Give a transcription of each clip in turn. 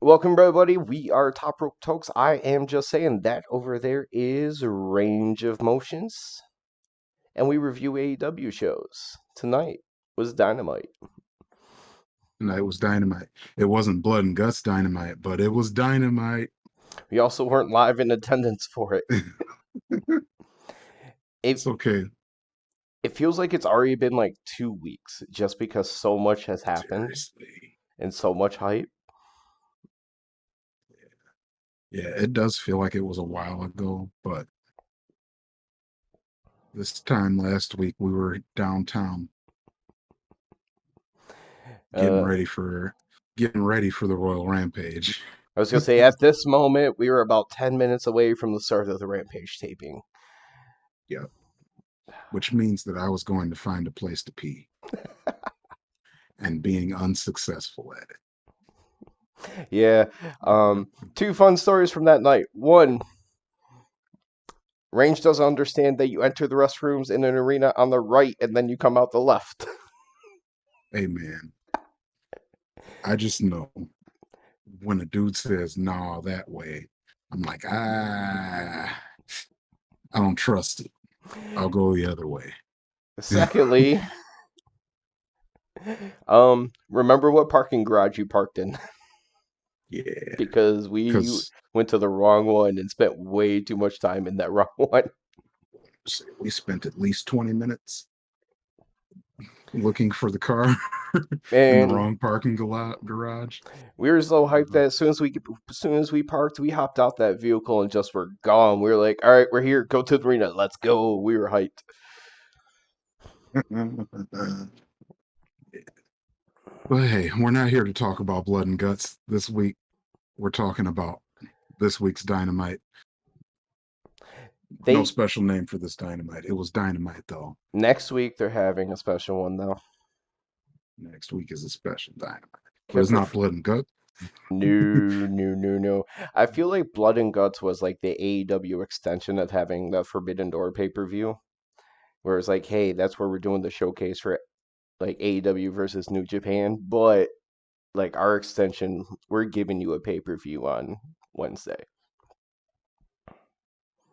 Welcome, everybody. We are Top Rope Tokes. I am just saying that over there is Range of Motions, and we review AEW shows. Tonight was Dynamite. And it was dynamite. It wasn't blood and guts dynamite, but it was dynamite. We also weren't live in attendance for it. It It's okay. it feels like it's already been like 2 weeks, just because so much has happened Seriously. and so much hype. Yeah, it does feel like it was a while ago, but this time last week we were downtown getting Uh, ready for getting ready for the Royal Rampage. I was gonna say at this moment we were about 10 minutes away from the start of the Rampage taping. Yeah, which means that I was going to find a place to pee and being unsuccessful at Yeah. it. Two fun stories from that night. One, Range doesn't understand that you enter the restrooms in an arena on the right and then you come out the left. Hey man, I just know when a dude says nah that way, I'm like, I don't trust it. I'll go the other way. Secondly, remember what parking garage you parked in Yeah, because we because went to the wrong one and spent way too much time in that wrong one. we spent at least 20 minutes looking for the car in the And wrong parking garage. we were so hyped Uh, that as soon as we parked, we hopped out that vehicle and just were gone. We were like, "All right, we're here. Go to the arena. Let's go." We were hyped. but hey, we're not here to talk about blood and guts this week. We're talking about this week's dynamite. No They special name for this dynamite. It was dynamite though. Next week they're having a special one though. Next week is a special dynamite, but Because it's the not blood and guts. No, no, no, no. I feel like Blood and Guts was like the AEW extension of having the Forbidden Door pay-per-view, where it's like, hey, that's where we're doing the showcase for like AEW versus New Japan, but like our extension, we're giving you a pay-per-view on Wednesday.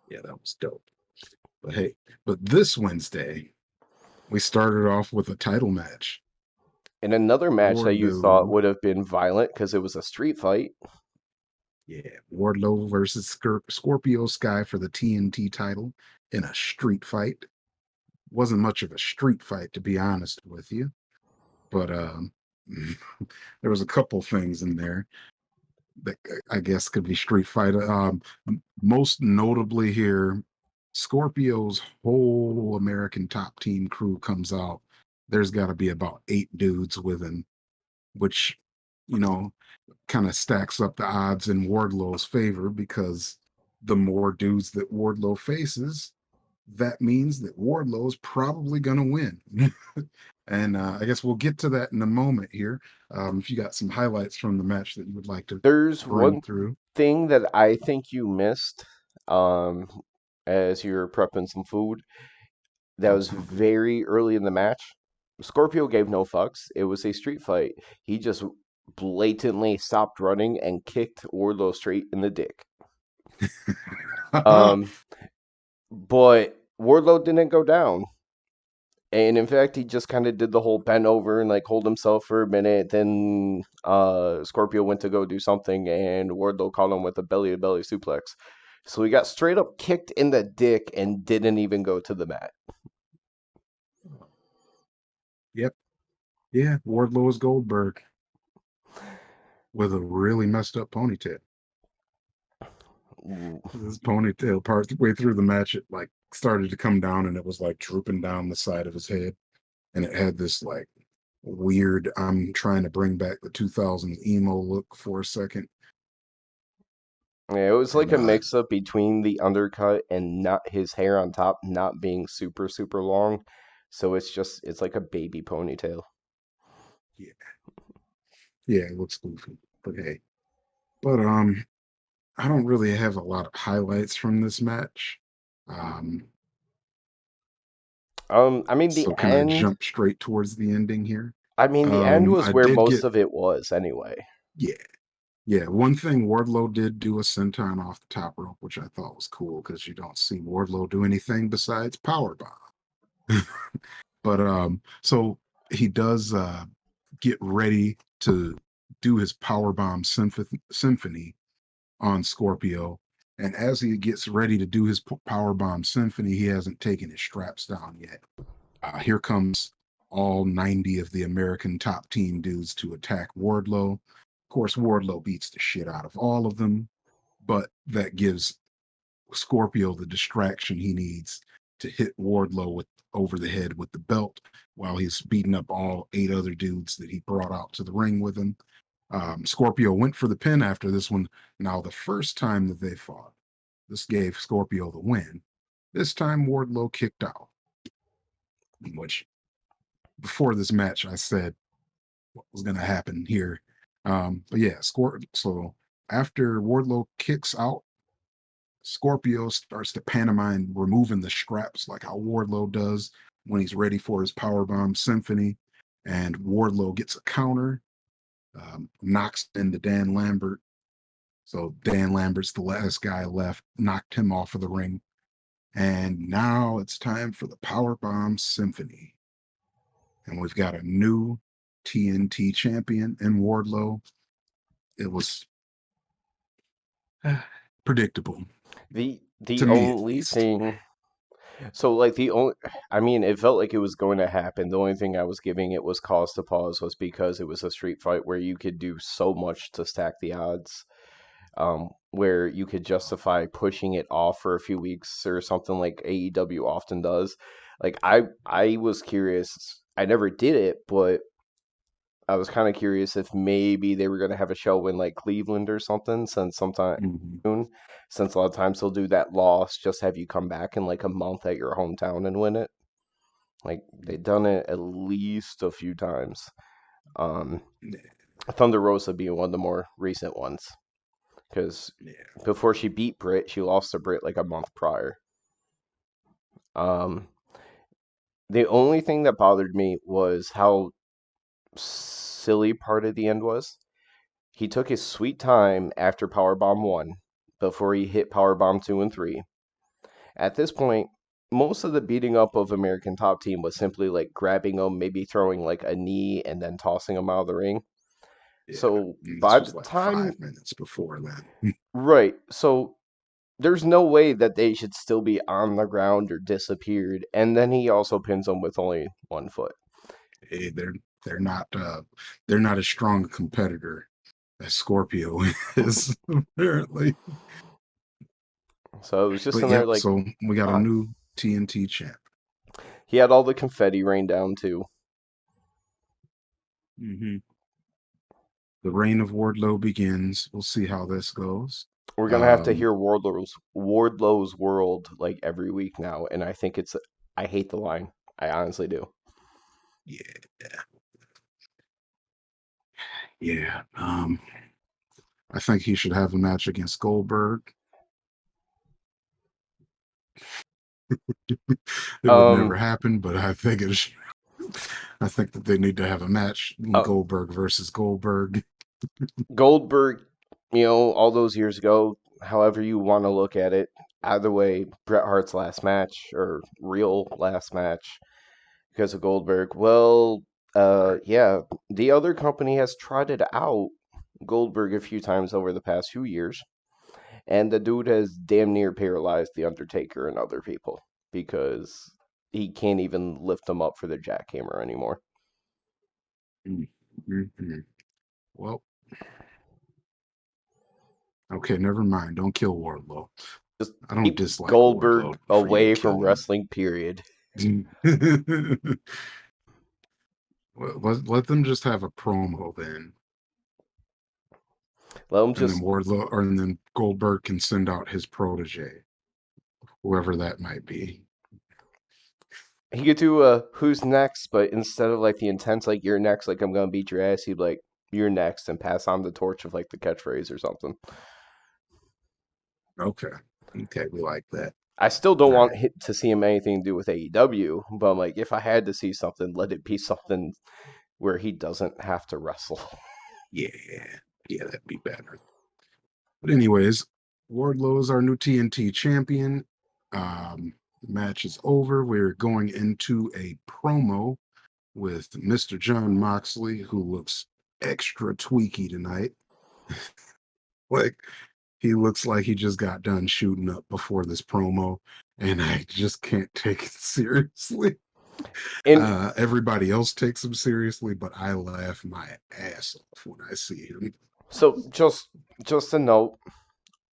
Yeah, that was dope. But hey, but this Wednesday, we started off with a title match. And another match that you thought Wardlow, would have been violent because it was a street fight. yeah, Wardlow versus Scorpio Sky for the TNT title in a street fight. Wasn't much of a street fight, to be honest with you, but there was a couple things in there that I guess could be street fight. Most notably here, Scorpio's whole American Top Team crew comes out. There's got to be about 8 dudes with him, which, you know, kind of stacks up the odds in Wardlow's favor because the more dudes that Wardlow faces, that means that Wardlow's probably going to win. And I guess we'll get to that in a moment here. If you got some highlights from the match that you would like to There's bring one through, thing that I think you missed, um, as you're prepping some food. That I was was hungry. very early in the match. Scorpio gave no fucks. It was a street fight. He just blatantly stopped running and kicked Wardlow straight in the dick. Um, but Wardlow didn't go down. And in fact, he just kind of did the whole bend over and like hold himself for a minute. Then Scorpio went to go do something, and Wardlow caught him with a belly to belly suplex. So he got straight up kicked in the dick and didn't even go to the mat. Yep. Yeah. Wardlow is Goldberg with a really messed up ponytail. This ponytail part way through the match, it like started to come down and it was like drooping down the side of his head. And it had this like weird, I'm trying to bring back the 2000s emo look for a second. Yeah, it was And like a mix up between the undercut and not his hair on top not being super super long. So it's like a baby ponytail. yeah, yeah, it looks goofy. But hey. But I don't really have a lot of highlights from this match. Um, I mean the so can I end jump straight towards the ending here? I mean the end was I where did most get of it was anyway. yeah, Yeah, one thing Wardlow did do a senton off the top rope, which I thought was cool because you don't see Wardlow do anything besides powerbomb. But so he does get ready to do his powerbomb symphony on Scorpio, and as he gets ready to do his powerbomb symphony, he hasn't taken his straps down yet. Here comes all 90 of the American top team dudes to attack Wardlow. Of course, Wardlow beats the shit out of all of them, but that gives Scorpio the distraction he needs to hit Wardlow with over the head with the belt while he's beating up all 8 other dudes that he brought out to the ring with him. Scorpio went for the pin after this one. Now, the first time that they fought, this gave Scorpio the win. This time, Wardlow kicked out, which before this match, I said what was going to happen here. But yeah, so after Wardlow kicks out, Scorpio starts to pantomime removing the straps like how Wardlow does when he's ready for his powerbomb symphony. And Wardlow gets a counter, knocks into Dan Lambert. So Dan Lambert's the last guy left, knocked him off of the ring. And now it's time for the powerbomb symphony. And we've got a new TNT champion in Wardlow. It was predictable, The to me at only least. thing, so like the only, I mean, it felt like it was going to happen. The only thing I was giving it was cause to pause was because it was a street fight where you could do so much to stack the odds, where you could justify pushing it off for a few weeks or something like AEW often does. Like I was curious. I never did it, but I was kind of curious if maybe they were going to have a show in like Cleveland or something, since sometime Mhm. soon, since a lot of times they'll do that loss, just have you come back in like a month at your hometown and win it. Like they've done it at least a few times. Um, Yeah, Thunder Rosa being one of the more recent ones, because yeah. before she beat Britt, she lost to Britt like a month prior. Um, the only thing that bothered me was how silly part of the end was. He took his sweet time after Powerbomb 1 before he hit Powerbomb 2 and 3. At this point, most of the beating up of American Top Team was simply like grabbing him, maybe throwing like a knee and then tossing him out of the ring. Yeah. So And by this the was like time, 5 minutes before then. right, so there's no way that they should still be on the ground or disappeared. And then he also pins them with only one foot. Hey, they're not they're not as strong a competitor as Scorpio is, apparently. So it was just But in there yep, like, so we got a uh, new TNT champ. he had all the confetti rain down too. Hmm. The reign of Wardlow begins. We'll see how this goes. We're gonna have to Um, hear Wardlow's World like every week now, and I think it's I hate the line. I honestly do. yeah, yeah. I think he should have a match against Goldberg. It would never Um, happen, but I think it should. I think that they need to have a match, uh, Goldberg versus Goldberg. Goldberg, all those years ago, however you want to look at it, either way, Bret Hart's last match or real last match because of Goldberg. Well, Right. yeah, the other company has trotted out Goldberg a few times over the past few years. And the dude has damn near paralyzed The Undertaker and other people because he can't even lift them up for the jackhammer anymore. Mm-hmm. Well, okay, never mind. Don't kill Wardlow. Just I don't keep dislike Goldberg Wardlow for you to away from kill him. wrestling, period. Let them just have a promo then, Let him and then just, Goldberg can send out his protege, whoever that might be. he could do a who's next, but instead of like the intense, like you're next, like I'm gonna beat your ass, he'd be like, you're next, and pass on the torch of like the catchphrase or something. Okay, okay, we like that. I still don't All want right. to see him anything to do with AEW, but I'm like, if I had to see something, let it be something where he doesn't have to wrestle. Yeah. Yeah, that'd be better. But anyways, Wardlow's our new TNT champion. Match is over. We're going into a promo with Mr. John Moxley, who looks extra tweaky tonight. Like he looks like he just got done shooting up before this promo, and I just can't take it seriously. And Everybody else takes him seriously, but I laugh my ass off when I see him. so just a note,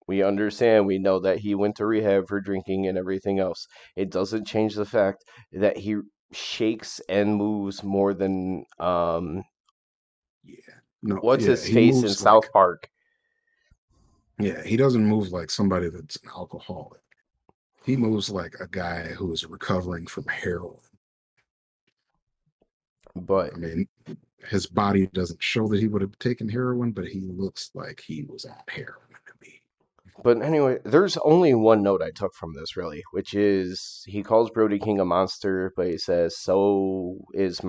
we understand, we know that he went to rehab for drinking and everything else. It doesn't change the fact that he shakes and moves more than Yeah. No, what's yeah, his he face in moves South like Park. yeah, he doesn't move like somebody that's an alcoholic. He moves like a guy who is recovering from heroin. But I mean, his body doesn't show that he would have taken heroin, but he looks like he was on heroin to me. but anyway, there's only one note I took from this really, which is he calls Brody King a monster, but he says so is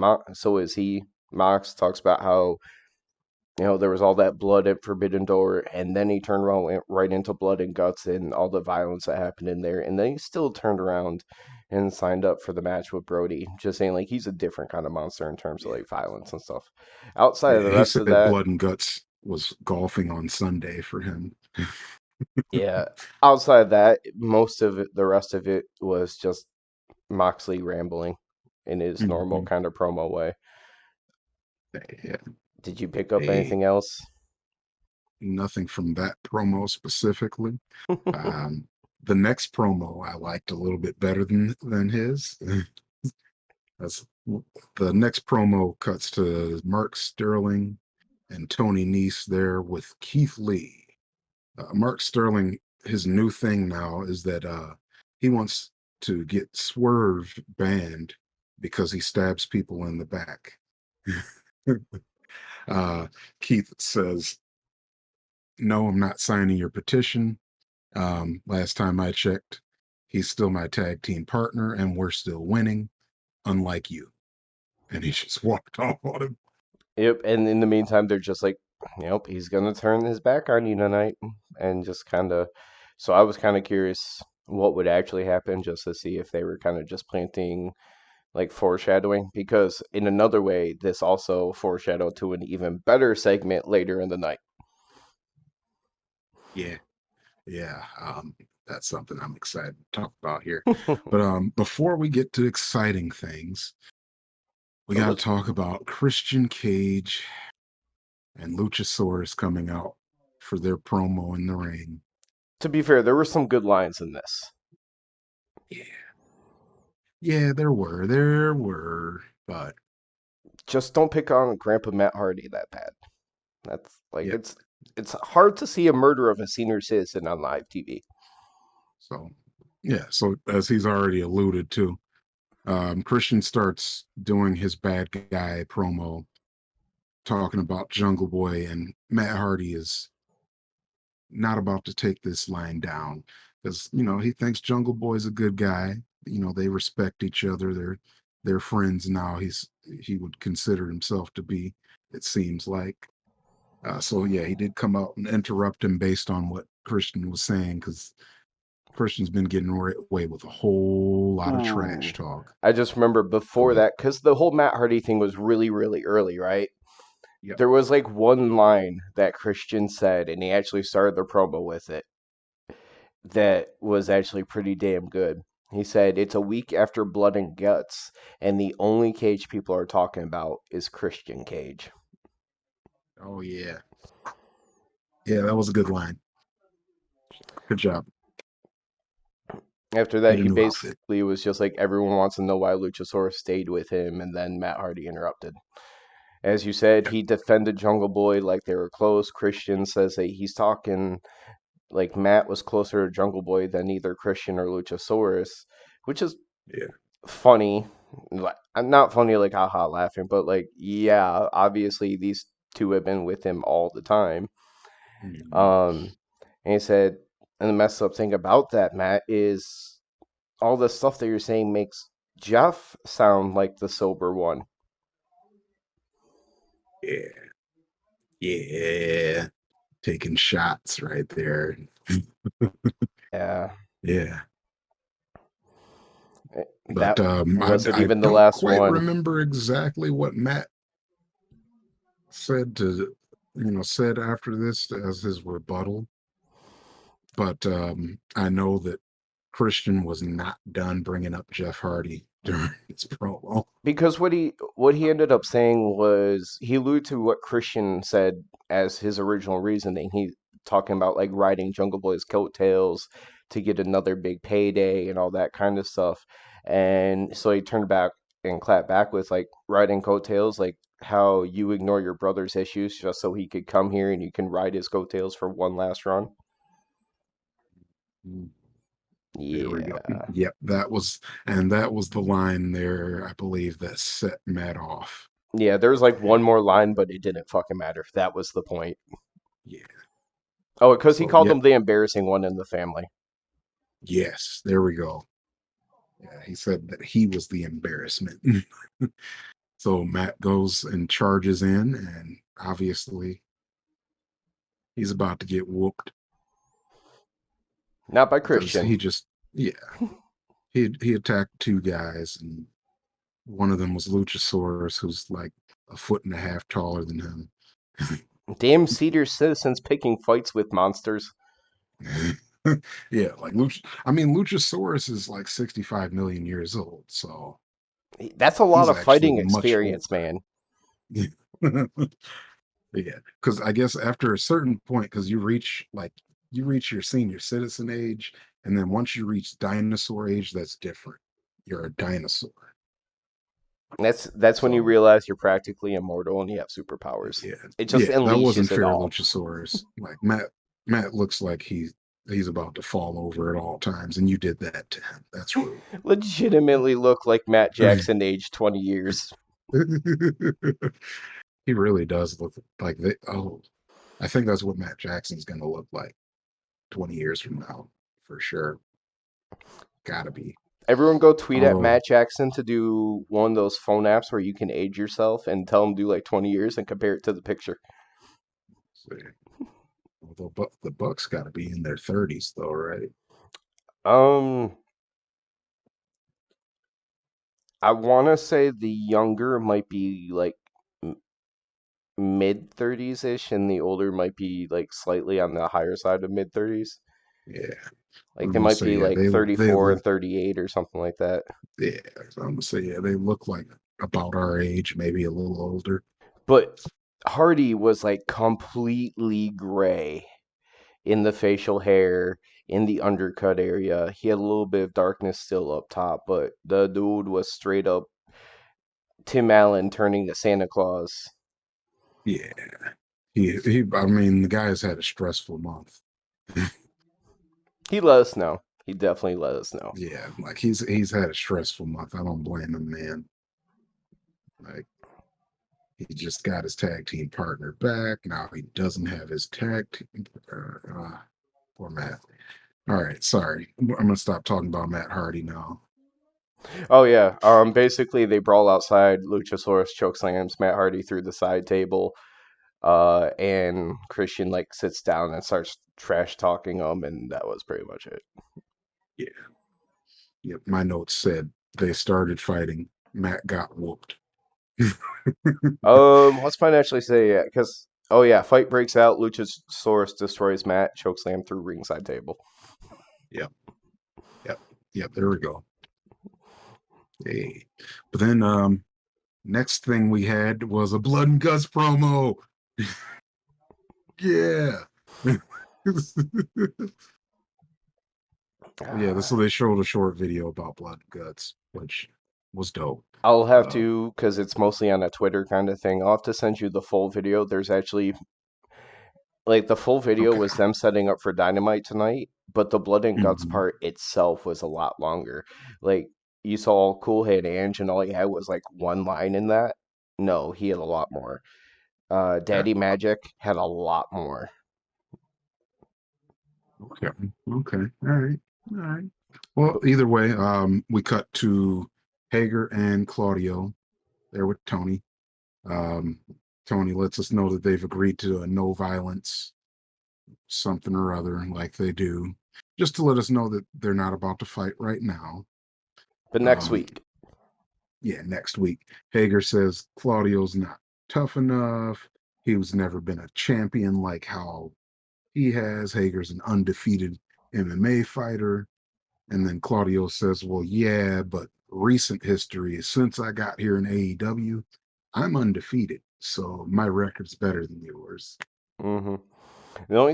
he. Mox talks about how there was all that blood at Forbidden Door, and then he turned around, went right into blood and guts and all the violence that happened in there, and then he still turned around and signed up for the match with Brody, just saying like he's a different kind of monster in terms of Yeah. like violence and stuff. Outside of Yeah, the he rest of said that, blood and guts was golfing on Sunday for him. yeah, outside of that, most of it, the rest of it was just Moxley rambling in his normal Mhm. kind of promo way. Yeah. Did you pick up Hey, anything else? nothing from that promo specifically. Um, the next promo I liked a little bit better than his. That's the next promo cuts to Mark Sterling and Tony Nese there with Keith Lee. Mark Sterling, his new thing now is that he wants to get Swerve banned because he stabs people in the back. uh, Keith says, "No, I'm not signing your petition. Last time I checked, he's still my tag team partner, and we're still winning, unlike you." And he just walked off on him. Yep, and in the meantime, they're just like, "Yep, he's gonna turn his back on you tonight," and just kind of. So I was kind of curious what would actually happen, just to see if they were kind of just planting like foreshadowing, because in another way, this also foreshadowed to an even better segment later in the night. Yeah, yeah. That's something I'm excited to talk about here. But before we get to exciting things, we So got to let's. talk about Christian Cage and Luchasaurus coming out for their promo in the ring. To be fair, there were some good lines in this. Yeah, yeah, there were, but Just don't pick on Grandpa Matt Hardy that bad. That's like yeah. it's hard to see a murder of a senior citizen on live TV. So yeah, so as he's already alluded to, Christian starts doing his bad guy promo, talking about Jungle Boy, and Matt Hardy is not about to take this line down because he thinks Jungle Boy's a good guy. They respect each other. They're friends now. He would consider himself to be. It seems like. So yeah, he did come out and interrupt him based on what Christian was saying because Christian's been getting away with a whole lot of trash Ooh. talk. I just remember Go before ahead. that, because the whole Matt Hardy thing was really, really early, right? Yep. There was like one line that Christian said, and he actually started the promo with it, that was actually pretty damn good. He said, "It's a week after Blood and Guts, and the only Cage people are talking about is Christian Cage." Oh yeah. Yeah, that was a good line. Good job. After that, Get a he new outfit. basically was just like, everyone wants to know why Luchasaurus stayed with him, and then Matt Hardy interrupted. As you said, Yeah. he defended Jungle Boy like they were close. Christian says that he's talking like Matt was closer to Jungle Boy than either Christian or Luchasaurus, which is Yeah. funny. Like, I'm not funny like haha laughing, but like yeah, obviously these two have been with him all the time. Mhm. Um, and he said, and the messed up thing about that, Matt, is all the stuff that you're saying makes Jeff sound like the sober one. Yeah. Yeah, taking shots right there. Yeah, Yeah, but that wasn't I even the don't last quite one. remember exactly what Matt said to, said after this as his rebuttal, but I know that Christian was not done bringing up Jeff Hardy during his promo. Because what he ended up saying was he alluded to what Christian said as his original reasoning. He talking about like riding Jungle Boy's coattails to get another big payday and all that kind of stuff. And so he turned back and clapped back with like riding coattails, like how you ignore your brother's issues just so he could come here and you can ride his coattails for one last run. Mm, there we go. Yeah. Yep, that was the line there, I believe, that set Matt off. Yeah, there was like one And more line, but it didn't fucking matter. That was the point. yeah, Oh, because he so called yep, him the embarrassing one in the family. yes, there we go. Yeah, he said that he was the embarrassment. So Matt goes and charges in, and obviously he's about to get whooped Not by because Christian. he just, yeah, he attacked two guys, and one of them was Luchasaurus, who's like a foot and a half taller than him. Damn senior citizens picking fights with monsters. Yeah, like Luchasaurus is like 65 million years old, so That's a lot he's of actually fighting much experience, older. man. Yeah, because I guess after a certain point, because you reach your senior citizen age, and then once you reach dinosaur age, that's different. You're a dinosaur. That's when you So realize you're practically immortal and you have superpowers. yeah, It just yeah, that wasn't unleashes it fair, all. Luchasaurus. Like Matt looks like he's about to fall over at all times, and you did that to him. That's rude. Legitimately look like Matt Jackson aged 20 years. He really does look like I think that's what Matt Jackson's gonna look like 20 years from now, for sure. Gotta be. Everyone go tweet at Although, Matt Jackson to do one of those phone apps where you can age yourself and tell him do like 20 years and compare it to the picture. see, although the Bucks gotta be in their 30s though, right? Um, I want to say the younger might be like mid 30s ish, and the older might be like slightly on the higher side of mid 30s. Yeah. Like I'm they gonna might say be yeah, like they 34 and 38 or something like that. yeah, I'm gonna say yeah, they look like about our age, maybe a little older. But Hardy was like completely gray in the facial hair, in the undercut area. He had a little bit of darkness still up top, but the dude was straight up Tim Allen turning to Santa Claus. Yeah. He I mean the guy's had a stressful month. He let us know. He definitely let us know. Yeah, like he's had a stressful month. I don't blame him, man. Like he just got his tag team partner back. Now he doesn't have his tag team. Poor Matt. All right, sorry. I'm gonna stop talking about Matt Hardy now. Oh yeah. Basically they brawl outside. Luchasaurus chokeslams Matt Hardy through the side table. And Christian like sits down and starts trash talking him, and that was pretty much it. Yeah, yep. My notes said they started fighting. Matt got whooped. Let's find actually say yeah, because oh yeah, fight breaks out. Luchasaurus destroys Matt, chokeslam through ringside table. Yep, yep, yep. There we go. Hey, but then next thing we had was a blood and guts promo. Yeah. Yeah, so they showed a short video about blood and guts, which was dope. I'll have Um, to, because it's mostly on a Twitter kind of thing. I'll have to send you the full video. There's actually like the full video okay. was them setting up for Dynamite tonight, but the blood and guts Mhm. part itself was a lot longer. Like you saw Cool Head Ange, and all he had was like one line in that. No, he had a lot more. Yeah. Daddy Magic had a lot more. Okay. Okay. All right. All right. Well, But either way, we cut to Hager and Claudio there with Tony. Um, Tony lets us know that they've agreed to a no violence something or other, like they do, just to let us know that they're not about to fight right now. But next Um, week. yeah, next week. Hager says Claudio's not tough enough. He was never been a champion like how he has. Hager's an undefeated MMA fighter. And then Claudio says, well, yeah, but recent history is since I got here in AEW, I'm undefeated. So my record's better than yours. hmm the only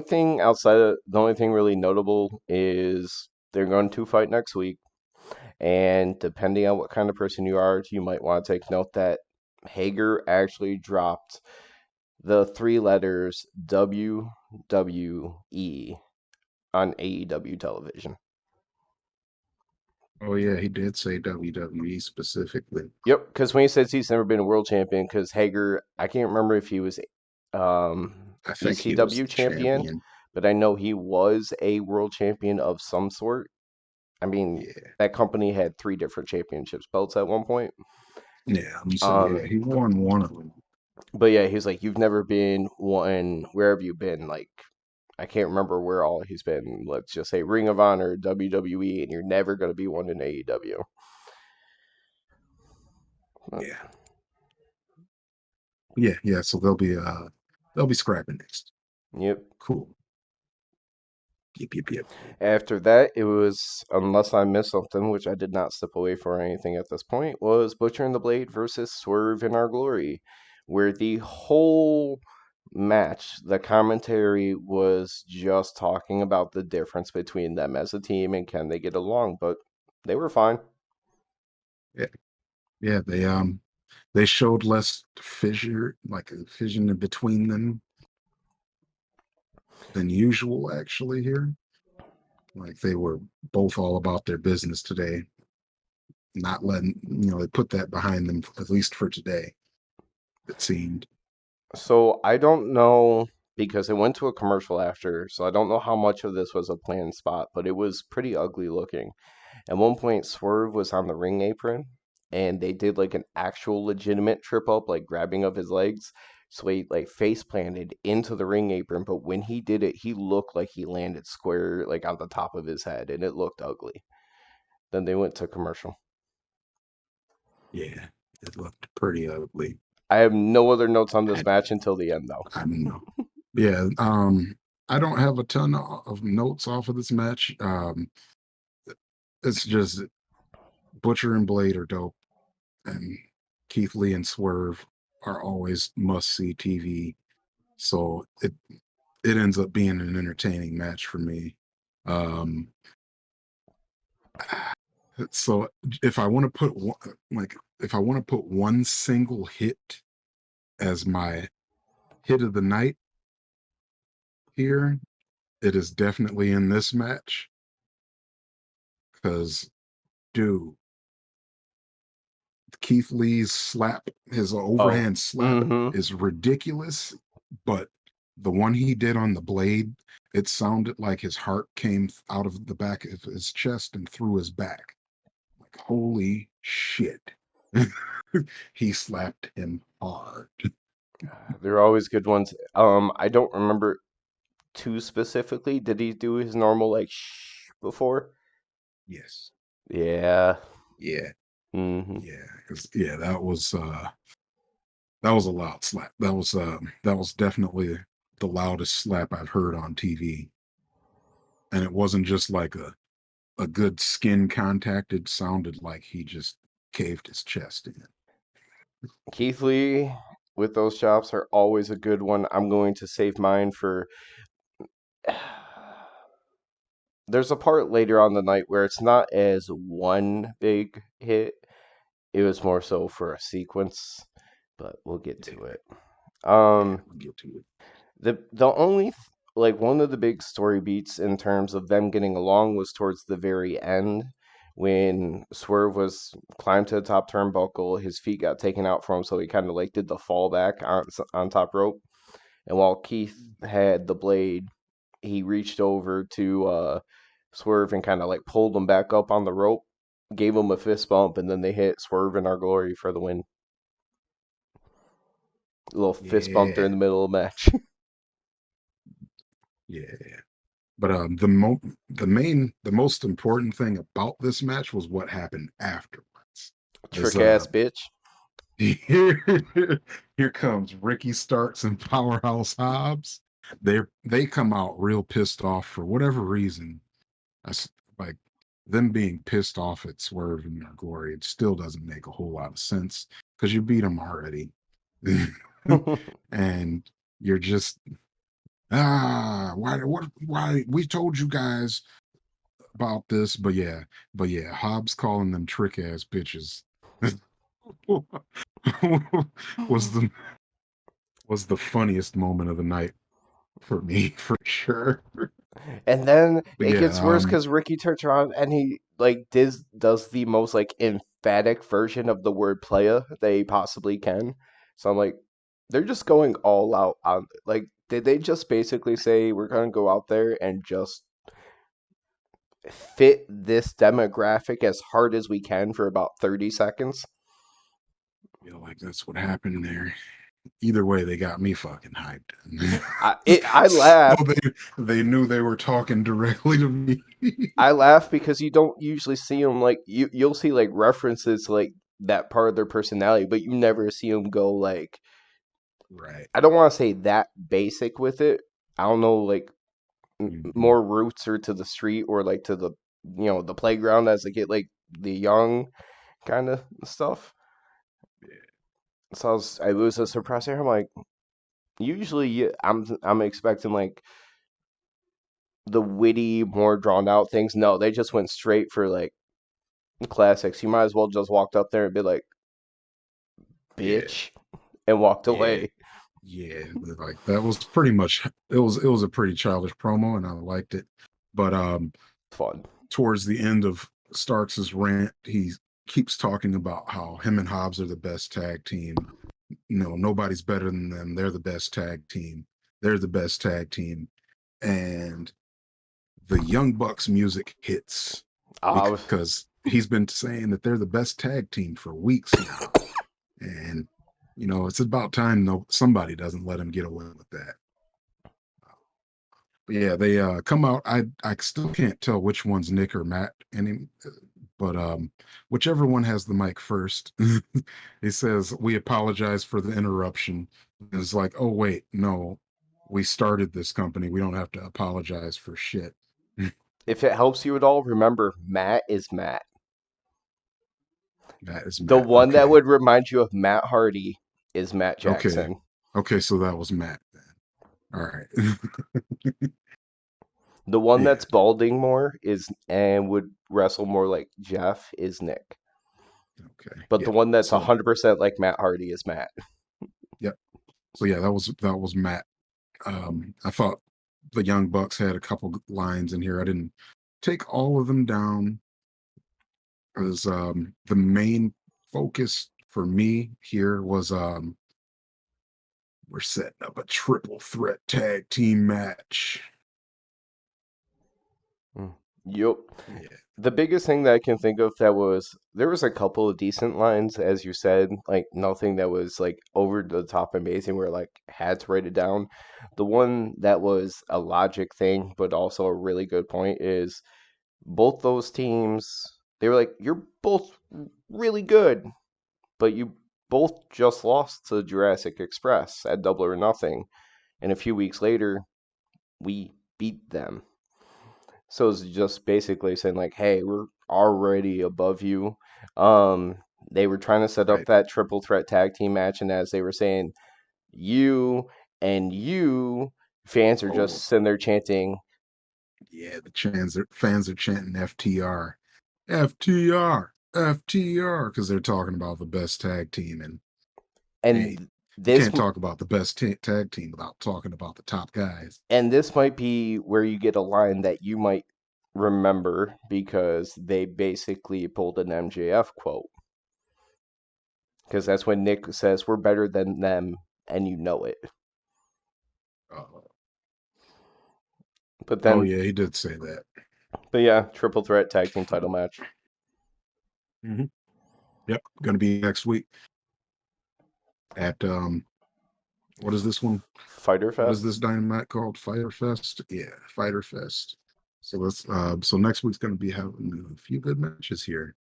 thing really notable is they're going to fight next week. And depending on what kind of person you are, you might want to take note that Hager actually dropped the three letters WWE on AEW television. Oh, yeah, he did say WWE specifically. Yep, because when he says he's never been a world champion, because Hager, I can't remember if he was I think he was ECW the champion, champion. but I know he was a world champion of some sort. I mean, Yeah. that company had three different championships belts at one point. Yeah. So, yeah, Um, he won one of them. but yeah, he's like, you've never been one. Where have you been? Like, I can't remember where all he's been. Let's just say Ring of Honor, WWE, and you're never going to be one in AEW. But, Yeah. Yeah. Yeah. So they'll be scrapping next. yep. Cool. Yep. Yep. Yep. After that, it was, unless I missed something, which I did not step away for anything at this point, was Butcher and the Blade versus Swerve in Our Glory, where the whole match, the commentary was just talking about the difference between them as a team and can they get along, but they were fine. Yeah. Yeah. They showed less fissure, like a fission in between them than usual, actually, here. Like they were both all about their business today, not letting, they put that behind them, at least for today, it seemed. So I don't know because it went to a commercial after, so I don't know how much of this was a planned spot, but it was pretty ugly looking. At one point, Swerve was on the ring apron, and they did like an actual legitimate trip up, like grabbing of his legs. So he like face planted into the ring apron, but when he did it, he looked like he landed square like on the top of his head, and it looked ugly. Then they went to commercial. Yeah, it looked pretty ugly. I have no other notes on this I, match until the end, though. I don't know. Yeah, I don't have a ton of notes off of this match. It's just Butcher and Blade are dope, and Keith Lee and Swerve are always must see TV. So it ends up being an entertaining match for me. Um, so if I want to put one, like if I want to put one single hit as my hit of the night here, it is definitely in this match because dude, Keith Lee's slap, his Oh, overhand slap mm-hmm. is ridiculous, but the one he did on the Blade, it sounded like his heart came out of the back of his chest and through his back. Like, holy shit. He slapped him hard. They're always good ones. I don't remember too specifically. Did he do his normal like shh before? Yes. Yeah. Yeah. Mm-hmm. Yeah. Yeah, that was a loud slap. That was definitely the loudest slap I've heard on TV. And it wasn't just like a good skin contact. It sounded like he just caved his chest in. Keith Lee with those chops are always a good one. I'm going to save mine for. There's a part later on the night where it's not as one big hit. It was more so for a sequence, but we'll get to Yeah, it. yeah, Um, we'll get to it. the only like one of the big story beats in terms of them getting along was towards the very end when Swerve was climbed to the top turnbuckle, his feet got taken out from him, so he kind of like did the fall back on top rope. And while Keith had the blade, he reached over to Swerve and kind of like pulled him back up on the rope, gave him a fist bump, and then they hit Swerve in Our Glory for the win. A little fist bump Yeah, during the middle of the match. yeah. But the most important thing about this match was what happened afterwards. As Trick ass bitch. here, here comes Ricky Starks and Powerhouse Hobbs. They come out real pissed off for whatever reason. Like them being pissed off at Swerve and their glory. It still doesn't make a whole lot of sense because you beat them already, and you're just why we told you guys about this, but yeah, Hobbs calling them trick ass bitches was the was the funniest moment of the night for me for sure. And then But it yeah, gets worse because Ricky turns around and he like does the most like emphatic version of the word playa they possibly can. So I'm like, they're just going all out on like did they just basically say we're gonna go out there and just fit this demographic as hard as we can for about 30 seconds? feel like that's what happened there. Either way, they got me fucking hyped. I So laughed. they knew they were talking directly to me. I laugh because you don't usually see them like you'll see like references to like that part of their personality, but you never see them go like Right. I don't want to say that basic with it. I don't know like Hmm. more roots or to the street or like to the the playground as they get like the young kind of stuff. So I was a surprise here. I'm like usually I'm expecting like the witty, more drawn out things. No, they just went straight for like classics. You might as well just walked up there and be like, Yeah. bitch, and walked Yeah. away. Yeah. Like that was pretty much it was a pretty childish promo and I liked it. But Fun. towards the end of Starks's rant, he keeps talking about how him and Hobbs are the best tag team. No, nobody's better than them. They're the best tag team. They're the best tag team. And the Young Bucks music hits Uh, because he's been saying that they're the best tag team for weeks now. And it's about time no somebody doesn't let him get away with that. But yeah, they come out. I still can't tell which one's Nick or Matt, but whichever one has the mic first, he says, "We apologize for the interruption." And it's like, oh wait, no, we started this company. We don't have to apologize for shit. if it helps you at all, remember Matt is Matt. That is The Matt. one that Okay, would remind you of Matt Hardy is Matt okay, Jackson. okay. So that was Matt. Then. All right. The one Yeah. that's balding more is and would wrestle more like Jeff is Nick. Okay. But the Yeah. one that's So 100% like Matt Hardy is Matt. yep. So yeah, that was Matt. I thought the Young Bucks had a couple lines in here. I didn't take all of them down as the main focus for me here was we're setting up a triple threat tag team match. Mm. Yup. Yeah. The biggest thing that I can think of that was there was a couple of decent lines, as you said, like nothing that was like over the top amazing where like had to write it down. The one that was a logic thing, but also a really good point is both those teams, they were like, you're both really good, but you both just lost to Jurassic Express at Double or Nothing. And a few weeks later, we beat them. So it's just basically saying like, hey, we're already above you. Um, they were trying to set up Right. that triple threat tag team match, and as they were saying, you and you fans are Oh just sitting there chanting, yeah, the fans are chanting FTR, FTR, FTR because they're talking about the best tag team. And hey, and you this can't talk about the best tag team without talking about the top guys. and this might be where you get a line that you might remember because they basically pulled an MJF quote because that's when Nick says we're better than them and you know it. Uh, But oh then yeah, he did say that. but yeah, triple threat tag team title match. Hmm. Yep, going to be next week at What is this one? Fighter What is Fest. this Dynamite called? Fighter Fest? Yeah, Fighter Fest. So so next week's gonna be having a few good matches here.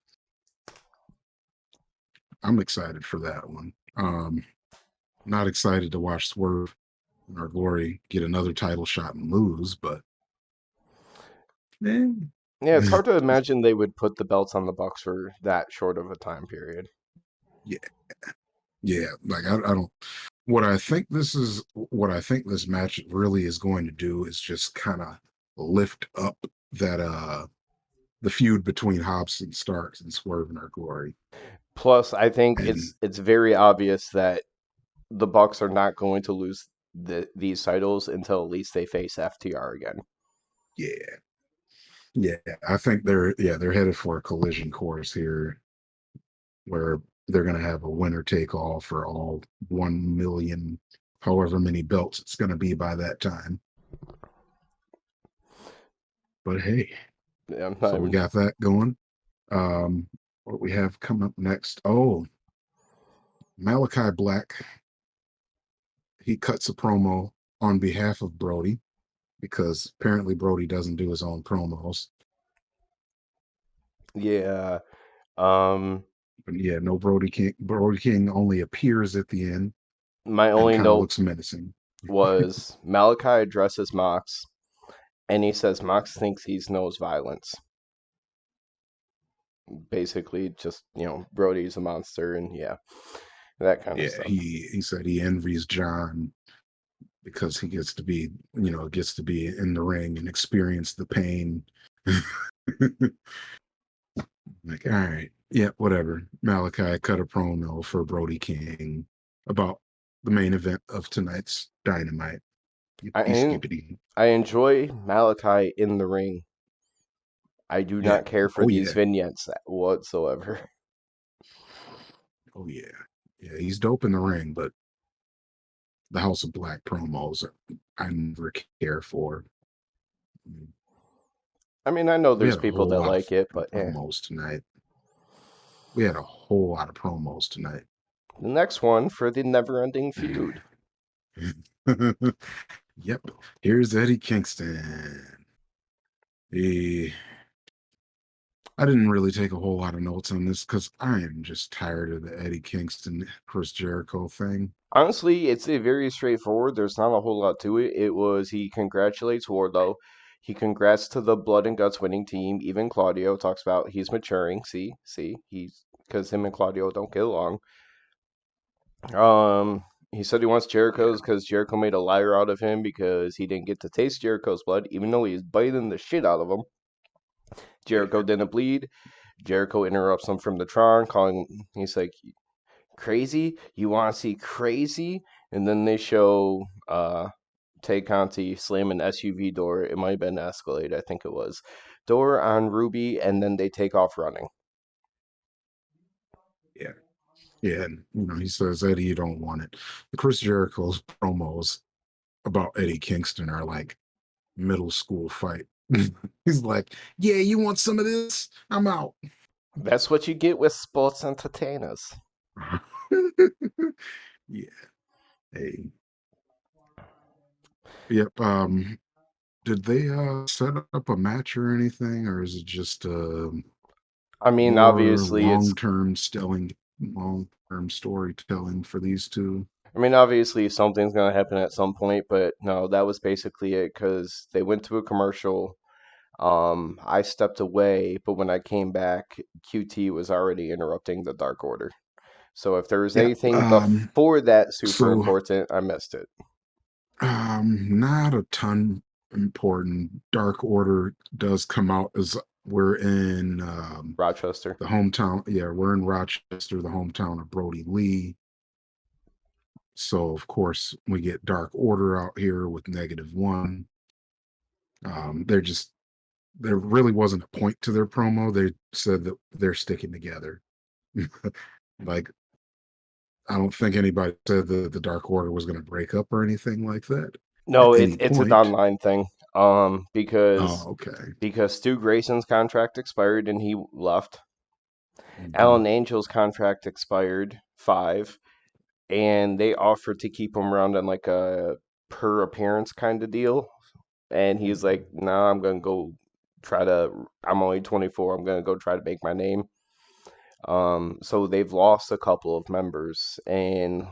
I'm excited for that one. Not excited to watch Swerve and our glory get another title shot and lose, but eh, Yeah, it's hard to imagine they would put the belts on the Bucks for that short of a time period. yeah, yeah. Like I don't. What I think this match really is going to do is just kind of lift up that the feud between Hobbs and Starks and Swerve and our glory. Plus, I think And it's very obvious that the Bucks are not going to lose these titles until at least they face FTR again. yeah, yeah, I think they're headed for a collision course here where they're going to have a winner take all for all 1 million, however many belts it's going to be by that time. But hey, Yeah, I'm not so we even, got that going. Um, what we have coming up next? Oh, Malachi Black. He cuts a promo on behalf of Brody because apparently Brody doesn't do his own promos. yeah. Um, But yeah, no Brody King. Brody King only appears at the end my and only kind of note looks menacing. was Malachi addresses Mox, and he says Mox thinks he knows violence. Basically, just Brody's a monster, and yeah, that kind of Yeah, stuff. he said he envies John because he gets to be in the ring and experience the pain. Like, all right, yeah, whatever. Malachi cut a promo for Brody King about the main event of tonight's Dynamite. Yippee I skippity. I enjoy Malachi in the ring. I do Yeah. not care for Oh these yeah. vignettes whatsoever. Oh yeah. Yeah, he's dope in the ring, but the House of Black promos I never care for. Mm, I mean, I know We there's had a people whole that lot of like it, fucking but eh. promos tonight. We had a whole lot of promos tonight. The next one for the never-ending feud. Yep. Here's Eddie Kingston. He I didn't really take a whole lot of notes on this because I am just tired of the Eddie Kingston Chris Jericho thing. Honestly, it's a very straightforward. There's not a whole lot to it. It was he congratulates Wardlow. He congrats to the Blood and Guts winning team. Even Claudio talks about he's maturing. See, he's because him and Claudio don't get along. He said he wants Yeah, Jericho's because Jericho made a liar out of him because he didn't get to taste Jericho's blood, even though he's biting the shit out of him. Jericho yeah, didn't bleed. Jericho interrupts him from the Tron, calling. He's like, "Crazy? You want to see crazy?" And then they show Tay Conti slam an SUV door. It might have been Escalade, I think it was. Door on Ruby, and then they take off running. yeah, yeah. And he says, Eddie, you don't want it. The Chris Jericho's promos about Eddie Kingston are like middle school fight. He's like, yeah, you want some of this? I'm out. That's what you get with sports entertainers. Yeah. Hey. Yep. Did they set up a match or anything, or is it just I mean, more obviously, it's long term storytelling for these two? I mean, obviously something's gonna happen at some point, but no, that was basically it because they went to a commercial. I stepped away, but when I came back, QT was already interrupting the Dark Order. So if there was Yeah. anything before that super So important, I missed it. not a ton important. Dark Order does come out as we're in Rochester. the hometown. Yeah, we're in Rochester, the hometown of Brody Lee. So of course we get Dark Order out here with -1. They're just there really wasn't a point to their promo. They said that they're sticking together. Like I don't think anybody said that the Dark Order was going to break up or anything like that at No, any it's an point. online thing. Oh, Because okay. Stu Grayson's contract expired and he left. Hmm. Alan Angel's contract expired 5. and they offered to keep him around on like a per appearance kind of deal. And he's like, "Nah, I'm gonna go try to. I'm only 24. I'm gonna go try to make my name." So they've lost a couple of members, and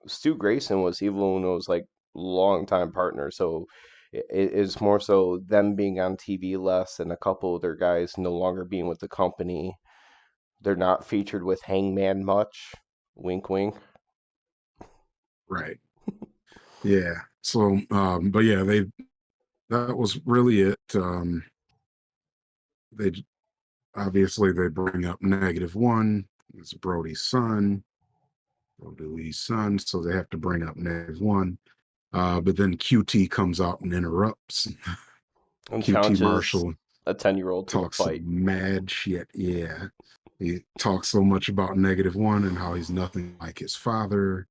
Stu Grayson was Evil Uno's like longtime partner. So it is more so them being on TV less, and a couple of their guys no longer being with the company. They're not featured with Hangman much. Wink, wink. Right. Yeah. So, but yeah, that was really it. They obviously they bring up -1. It's Brody's son, Brody's son, so they have to bring up -1. But then QT comes out and interrupts. And QT challenges Marshall a 10-year-old to a talks fight. some mad shit. Yeah. He talks so much about -1 and how he's nothing like his father.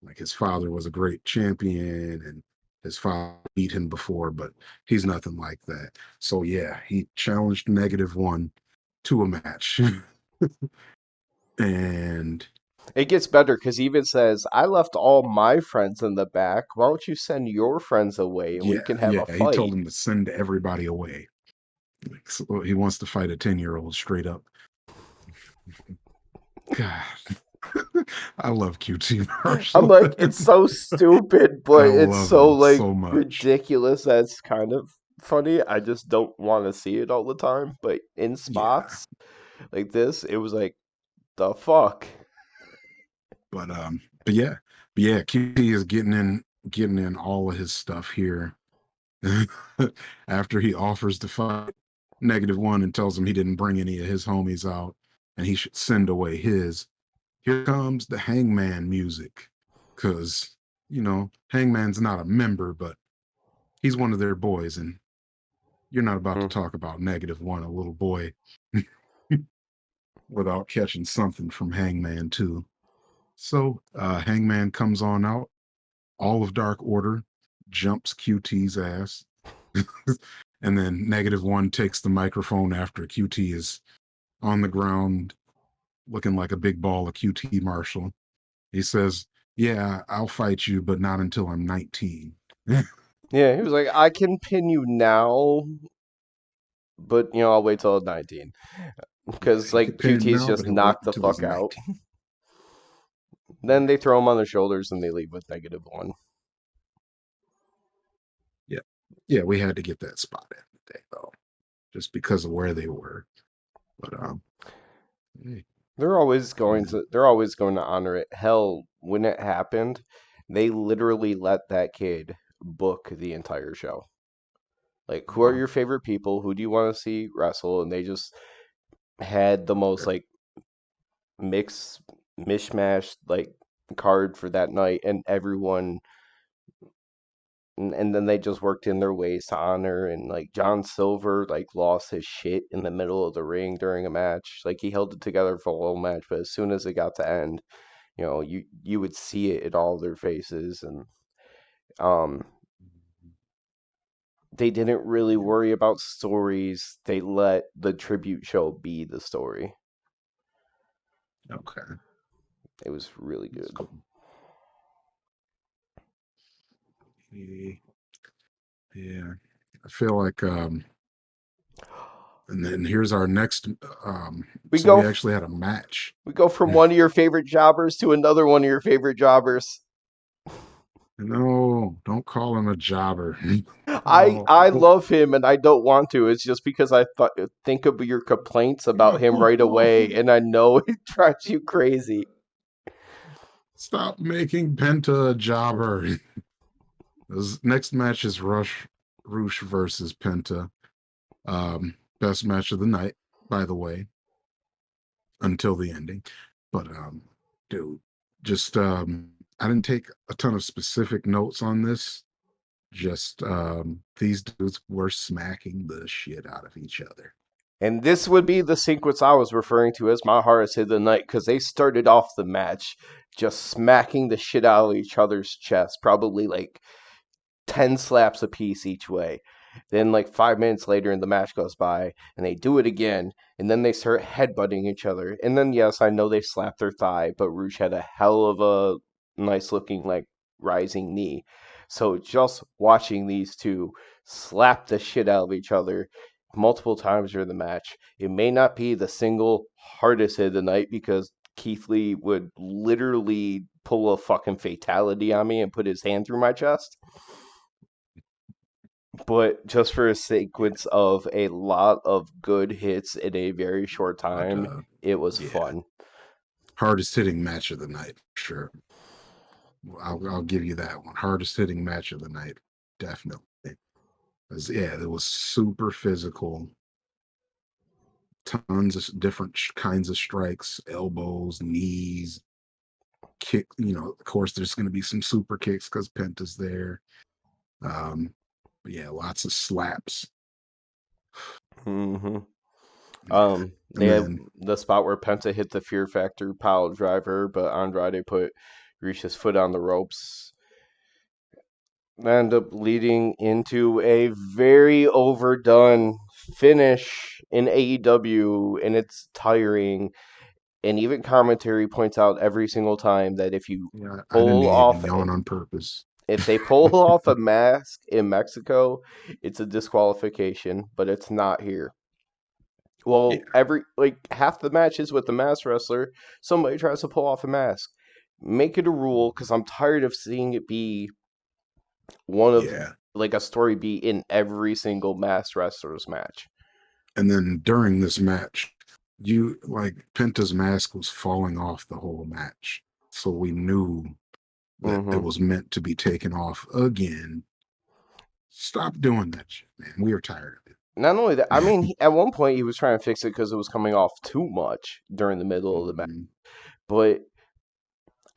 Like his father was a great champion and his father beat him before, but he's nothing like that. So yeah, he challenged -1 to a match. And It gets better because he even says, "I left all my friends in the back. Why don't you send your friends away and we yeah, can have yeah, a he told fight?" him to send everybody away. Like, so he wants to fight a 10-year-old straight up. God. I love QT I'm Marshall. like, it's so stupid, I but it's love so him like so much. ridiculous that's kind of funny. I just don't want to see it all the time. But in Yeah. spots like this, it was like, the fuck? But yeah. But yeah, QT is getting in all of his stuff here. After he offers to fight -1 and tells him he didn't bring any of his homies out and he should send away his. Here comes the Hangman music. Cause, Hangman's not a member, but he's one of their boys, and you're not about to Hmm. talk about -1, a little boy, without catching something from Hangman too. So Hangman comes on out. All of Dark Order jumps QT's ass. And then -1 takes the microphone after QT is on the ground looking like a big ball of QT Marshall. He says, "Yeah, I'll fight you, but not until I'm 19." Yeah, he was like, "I can pin you now, but I'll wait till I'm 19." Yeah, Because he could like pin him QT's now, just but he'll wait knocked the until he's fuck out. 19. Then Yeah. they throw him on their shoulders and they leave with -1. Yeah. Yeah, we had to get that spot in today, though, just because of where they were. But hey, yeah. They're always going to honor it. Hell, when it happened, they literally let that kid book the entire show. Like, who are Wow. your favorite people? Who do you want to see wrestle? And they just had the most Okay. like mix mishmash like card for that night, and everyone and then they just worked in their ways to honor. And like John Silver like lost his shit in the middle of the ring during a match. Like he held it together for a whole match, but as soon as it got to end, you would see it in all their faces. And um they didn't really Yeah. worry about stories. They let the tribute show be the story. Okay. It was really That's good. cool. Yeah. Yeah. I feel like and then here's our next we so we go actually had a match. we go from one of your favorite jobbers to another one of your favorite jobbers. No, don't call him a jobber. I No. I love him and I don't want to. It's just because I thought think of your complaints about him right away, and I know it drives you crazy. Stop making Penta a jobber. This next match is Rush versus Penta. Best match of the night, by the way, until the ending. But dude, just I didn't take a ton of specific notes on this. Just these dudes were smacking the shit out of each other. And this would be the sequence I was referring to as my hardest hit of the night because they started off the match just smacking the shit out of each other's chest, probably like 10 slaps apiece each way. Then, like 5 minutes later, and the match goes by, and they do it again, and then they start headbutting each other. And then, yes, I know they slapped their thigh, but Rouge had a hell of a nice looking, like, rising knee. So just watching these two slap the shit out of each other multiple times during the match, it may not be the single hardest hit of the night because Keith Lee would literally pull a fucking fatality on me and put his hand through my chest. But just for a Yeah, sequence of a lot of good hits in a very short but time, it was yeah, fun. hardest hitting match of the night, sure. I'll give you that one. Hardest hitting match of the night, definitely. 'Cause, yeah, it was super physical. Tons of different kinds of strikes, elbows, knees, kick. Of course, there's going to be some super kicks because Penta's there. Um, but yeah, lots of slaps. hmm Yeah, they and had then the spot where Penta hit the Fear Factor pile driver, but Andrade put Risha's foot on the ropes. End up leading into a very overdone finish in AEW, and it's tiring. And even commentary points out every single time that yeah, I didn't pull even off yawn on purpose. if they pull off a mask in Mexico, it's a disqualification, but it's not here. Well, Yeah, every like half the matches with the mask wrestler, somebody tries to pull off a mask. Make it a rule because I'm tired of seeing it be one of yeah. like a story be in every single masked wrestler's match. And then during this match, you like Penta's mask was falling off the whole match, so we knew that it hmm was meant to be taken off again. Stop doing that shit, man. We are tired of Not only that, I mean, it. at one point he was trying to fix it because it was coming off too much during the middle of the match. Mhm. But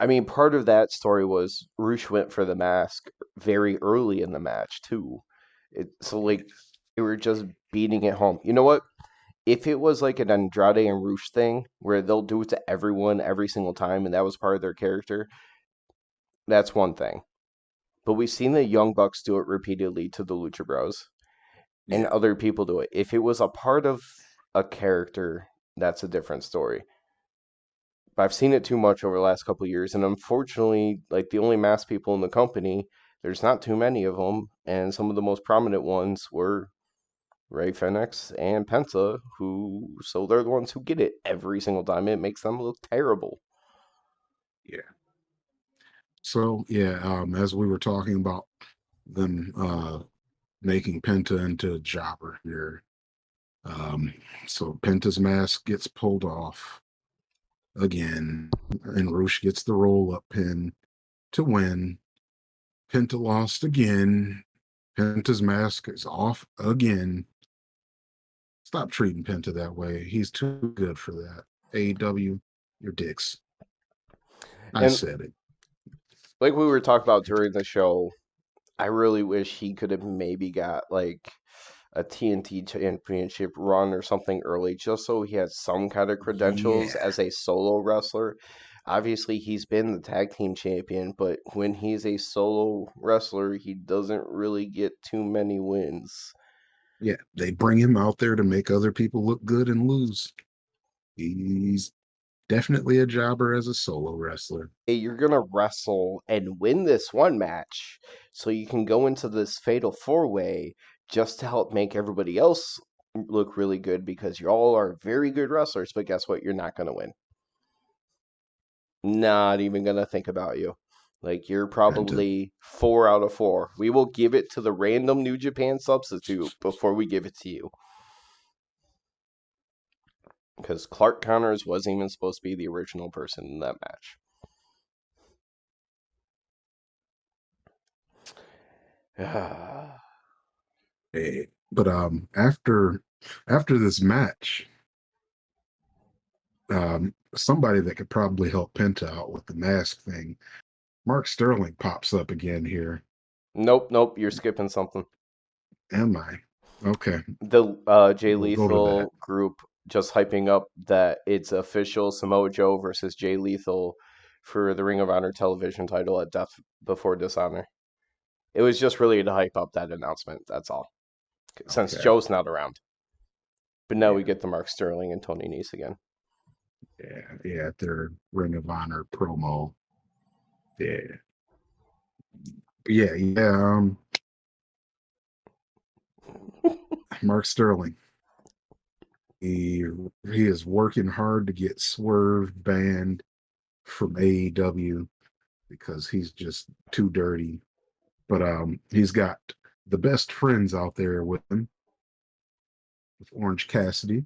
I mean, part of that story was Roosh went for the mask very early in the match too. So Yeah, like they were just beating it home. You know what? If it was like an Andrade and Roosh thing where they'll do it to everyone every single time and that was part of their character, that's one thing. But we've seen the Young Bucks do it repeatedly to the Lucha Bros and yeah, other people do it. If it was a part of a character, that's a different story. But I've seen it too much over the last couple of years, and unfortunately, like the only mass people in the company, there's not too many of them, and some of the most prominent ones were Ray Fenix and Penta, who so they're the ones who get it every single time. It makes them look terrible. yeah. So yeah, as we were talking about them making Penta into a jobber here, um, so Penta's mask gets pulled off again, and Roosh gets the roll up pin to win. Penta lost again. Penta's mask is off again. Stop treating Penta that way. He's too good for that. AEW, your dicks. I And said it. like we were talking about during the show, I really wish he could have maybe got like a TNT championship run or something early, just so he had some kind of credentials Yeah. as a solo wrestler. Obviously, he's been the tag team champion, but when he's a solo wrestler, he doesn't really get too many wins. Yeah. They bring him out there to make other people look good and lose. He's definitely a jobber as a solo wrestler. Hey, you're gonna wrestle and win this one match, so you can go into this fatal four way just to help make everybody else look really good because you all are very good wrestlers, but guess what? You're not gonna win. Not even gonna think about you. Like you're Penta. probably 4 out of 4. We will give it to the random New Japan substitute before we give it to you. Because Clark Connors wasn't even supposed to be the original person in that match. But after this match, somebody that could probably help Penta out with the mask thing, Mark Sterling pops up again here. Nope, nope, you're skipping something. Am I? Okay, The Jay we'll go to that. Lethal group just hyping up that it's official Samoa Joe versus Jay Lethal for the Ring of Honor television title at Death Before Dishonor. It was just really to hype up that announcement. That's all. since Okay. Joe's not around. But now we Yeah. get the Mark Sterling and Tony Nese again. Yeah. Yeah. Their Ring of Honor promo. Yeah. Yeah. Yeah. Mark Sterling. He he is working hard to get Swerve banned from AEW because he's just too dirty. But he's got the best friends out there with him, with Orange Cassidy.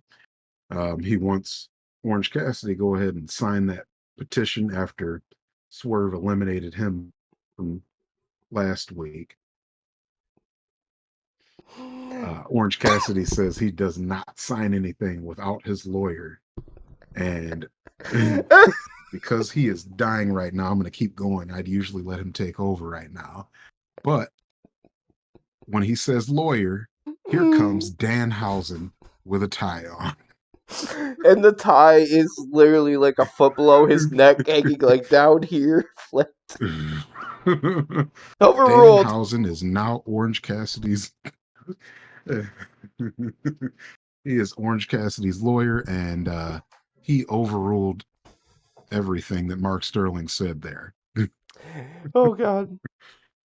He wants Orange Cassidy to go ahead and sign that petition after Swerve eliminated him from last week. Orange Cassidy says he does not sign anything without his lawyer. And because he is dying right now, I'm going to keep going. I'd usually let him take over right now. But when he says lawyer, here comes Danhausen with a tie on. And the tie is literally like a foot below his neck, hanging like down here. Overruled. Danhausen is now Orange Cassidy's. He is Orange Cassidy's lawyer, and he overruled everything that Mark Sterling said there. Oh God.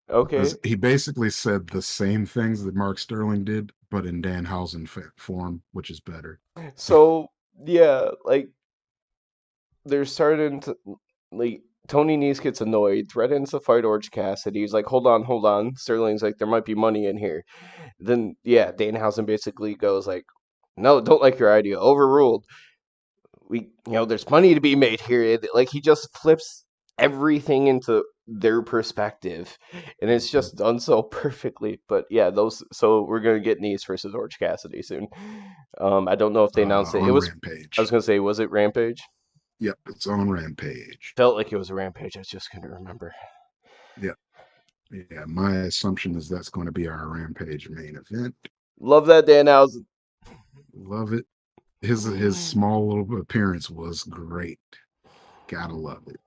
Because Okay. he basically said the same things that Mark Sterling did, but in Danhausen form, which is better. So yeah, like they're starting to like Tony Nese gets annoyed, threatens to fight Orange Cassidy. He's like, hold on. Sterling's like, there might be money in here. Then yeah, Danhausen basically goes like, no, don't like your idea. Overruled. There's money to be made here. Like he just flips everything into their perspective, and it's just done so perfectly. But yeah, those. So we're gonna get Nese versus Orange Cassidy soon. I don't know if they announced it. It On was. I was Rampage. gonna say, was it Rampage? Yep, it's on Rampage. Felt like it was a Rampage. I just couldn't remember. Yep. Yeah, my assumption is that's going to be our Rampage main event. Love that Danhausen. Love it. His small little appearance was great. Gotta love it.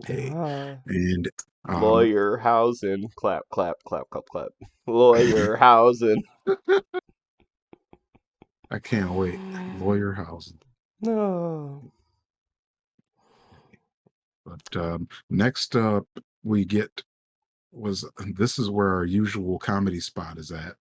Hey, Ah, and um, lawyer Hausen. Clap, clap, clap, clap, clap. Lawyer Hausen. I can't wait. Lawyer Housing. No. But next up, we get was this is where our usual comedy spot is at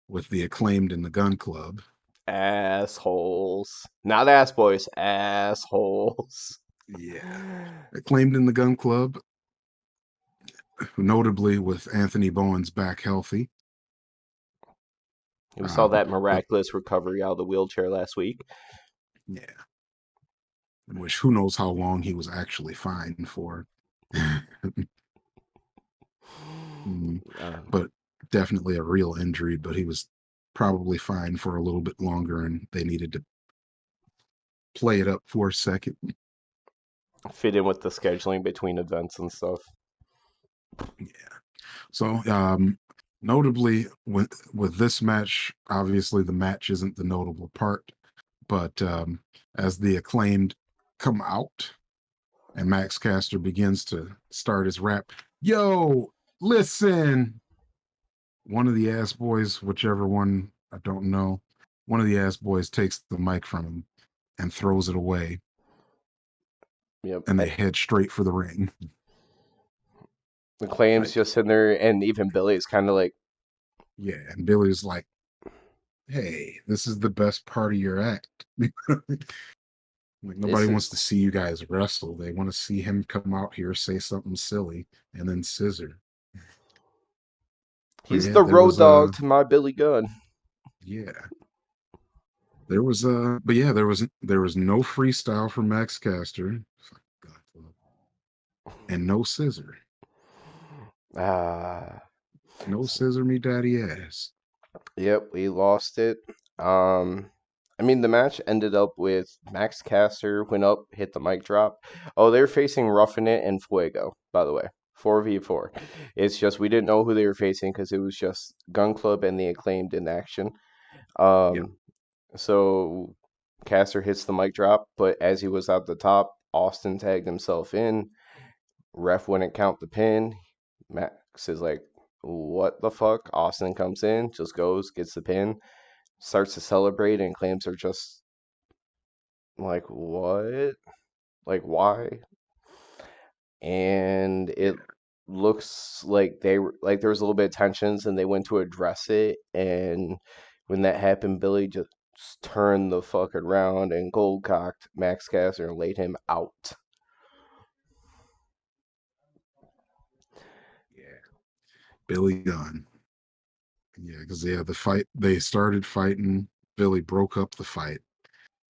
with the Acclaimed in the Gun Club. Assholes. Not ass boys, assholes. Yeah, Acclaimed in the Gun Club, notably with Anthony Bowen's back healthy. We saw that But miraculous recovery out of the wheelchair last week. yeah, which who knows how long he was actually fine for. Mm, Um, but definitely a real injury, but he was probably fine for a little bit longer and they needed to play it up for a second. Fit in with the scheduling between events and stuff. Yeah. So notably with this match, obviously the match isn't the notable part, but as the Acclaimed come out and Max Caster begins to start his rap, yo, listen, one of the ass boys, whichever one, I don't know, one of the ass boys takes the mic from him and throws it away, Yep. and they head straight for the ring. The claims Like, just in there, and even Billy is kind of like, yeah, and Billy's like, hey, this is the best part of your act. Like nobody this wants to is. see you guys wrestle. They want to see him come out here, say something silly, and then scissor. But He's yeah, the there road was dog to my Billy Gunn. yeah, there was but yeah, there was no freestyle from Max Caster. And no scissor. Ah. No scissor me daddy ass. Yep, we lost it. Um, I mean, the match ended up with Max Caster went up, hit the mic drop. Oh, they're facing Roughing It and Fuego, by the way. 4v4. It's just we didn't know who they were facing because it was just Gun Club and the Acclaimed in action. Yep. Um, so Caster hits the mic drop, but as he was at the top, Austin tagged himself in. Ref wouldn't count the pin. Max is like, what the fuck? Austin comes in, just goes, gets the pin, starts to celebrate, and claims are just like, what? Like, why? And it Yeah, looks like they were like there was a little bit of tensions, and they went to address it. And when that happened, Billy just turned the fuck around and gold cocked Max Caster and laid him out. yeah. Billy Gunn. Yeah, because the fight they started fighting. Billy broke up the fight,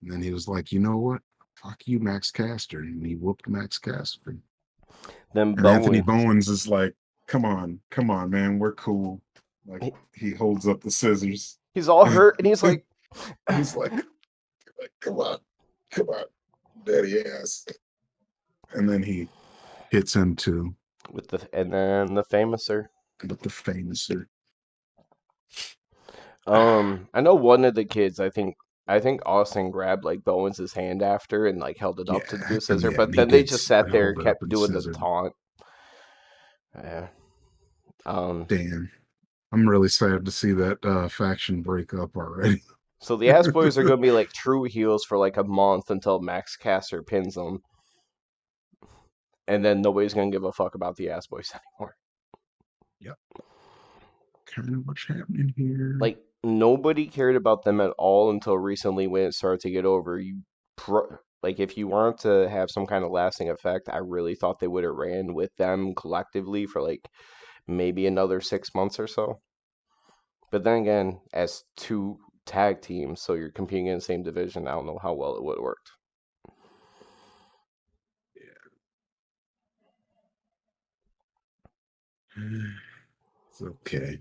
and then he was like, you know what? Fuck you, Max Caster, and he whooped Max Caster. Then And Anthony Bowen, Bowens is like, come on, man, we're cool. Like he- he holds up the scissors. he's all hurt, and he's like, He's like, come on, daddy ass. And then he hits him too, with the and then the famouser. but the famouser. I know one of the kids. I think Austin grabbed like Bowens' hand after and like held it up to do Yeah, a scissor, yeah, but and he then they did just sat there hold and it up kept and doing the scissored. taunt. Yeah. Um. Damn, I'm really sad to see that faction break up already. So the Ass Boys are gonna be like true heels for like a month until Max Caster pins them, and then nobody's gonna give a fuck about the Ass Boys anymore. Yep, kind of what's happening here. Like nobody cared about them at all until recently when it started to get over. Like if you wanted to have some kind of lasting effect, I really thought they would have ran with them collectively for like maybe another 6 months or so. But then again, as two tag teams, so you're competing in the same division, I don't know how well it would have worked. Yeah. It's okay.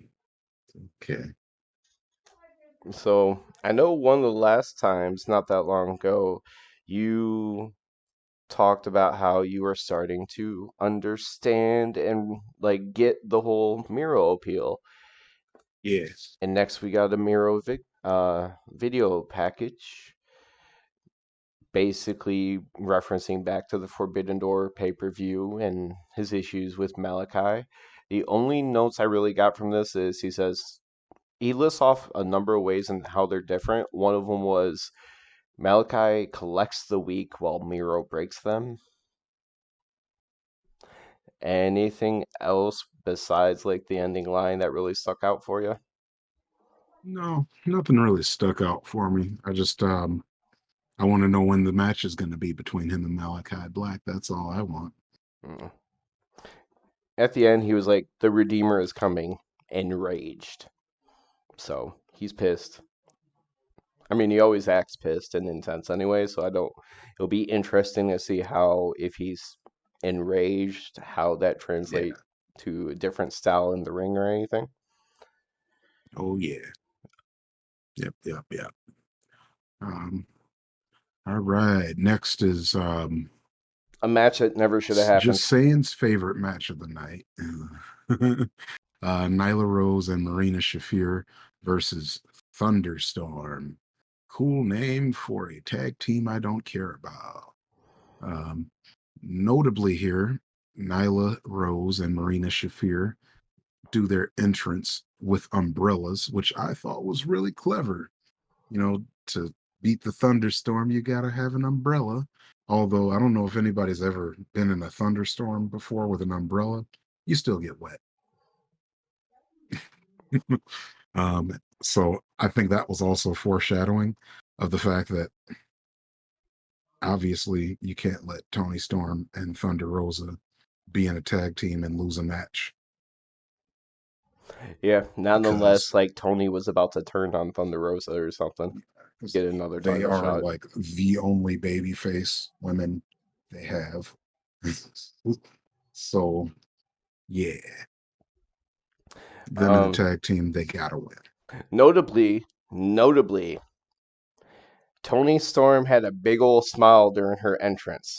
It's okay. So I know one of the last times, not that long ago, you talked about how you were starting to understand and like get the whole Miro appeal. Yes. And next we got a video package, basically referencing back to the Forbidden Door pay-per-view and his issues with Malachi. The only notes I really got from this is he lists off a number of ways and how they're different. One of them was Malachi collects the weak while Miro breaks them. Anything else besides like the ending line that really stuck out for you? No, nothing really stuck out for me. I want to know when the match is going to be between him and Malachi Black. That's all I want. Mm. At the end, he was like, "The Redeemer is coming," enraged. So he's pissed. I mean, he always acts pissed and intense anyway. So I don't. It'll be interesting to see how if he's enraged, how that Yeah. translate to a different style in the ring or anything. Oh yeah. Yep, yep, yep. Um, all right. Next is A match that never should have happened. just Sayan's favorite match of the night. Nyla Rose and Marina Shafir versus Thunderstorm. Cool name for a tag team I don't care about. Um, Notably here, Nyla Rose and Marina Shafir do their entrance with umbrellas, which I thought was really clever. To beat the thunderstorm, you got to have an umbrella. Although I don't know if anybody's ever been in a thunderstorm before with an umbrella, you still get wet. So I think that was also foreshadowing of the fact that obviously you can't let Tony Storm and Thunder Rosa be in a tag team and lose a match Yeah, nonetheless, because like Tony was about to turn on Thunder Rosa or something, get another they title are shot. like the only baby face women they have. So yeah, them in a Um, tag team, they gotta win. notably, Tony Storm had a big old smile during her entrance.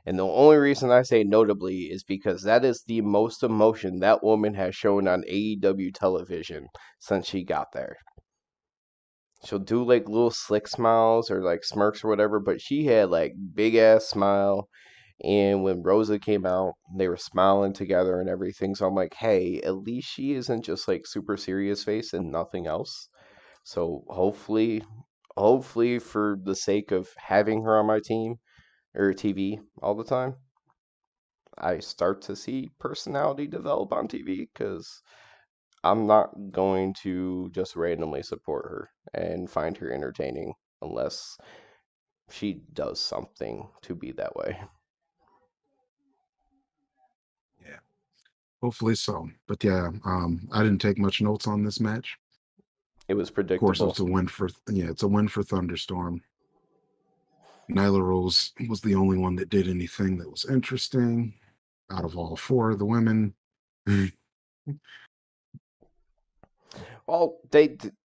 And the only reason I say notably is because that is the most emotion that woman has shown on AEW television since she got there. She'll do like little slick smiles or like smirks or whatever, but she had like big ass smile And when Rosa came out, they were smiling together and everything. So I'm like, hey, at least she isn't just like super serious face and nothing else. So hopefully for the sake of having her on my team or TV all the time, I start to see personality develop on TV because I'm not going to just randomly support her and find her entertaining unless she does something to be that way. Yeah, hopefully so. But yeah, I didn't take much notes on this match. It was Of course, predictable. it's a win for it's a win for Thunderstorm. Nyla Rose was the only one that did anything that was interesting out of all four of the women. Well,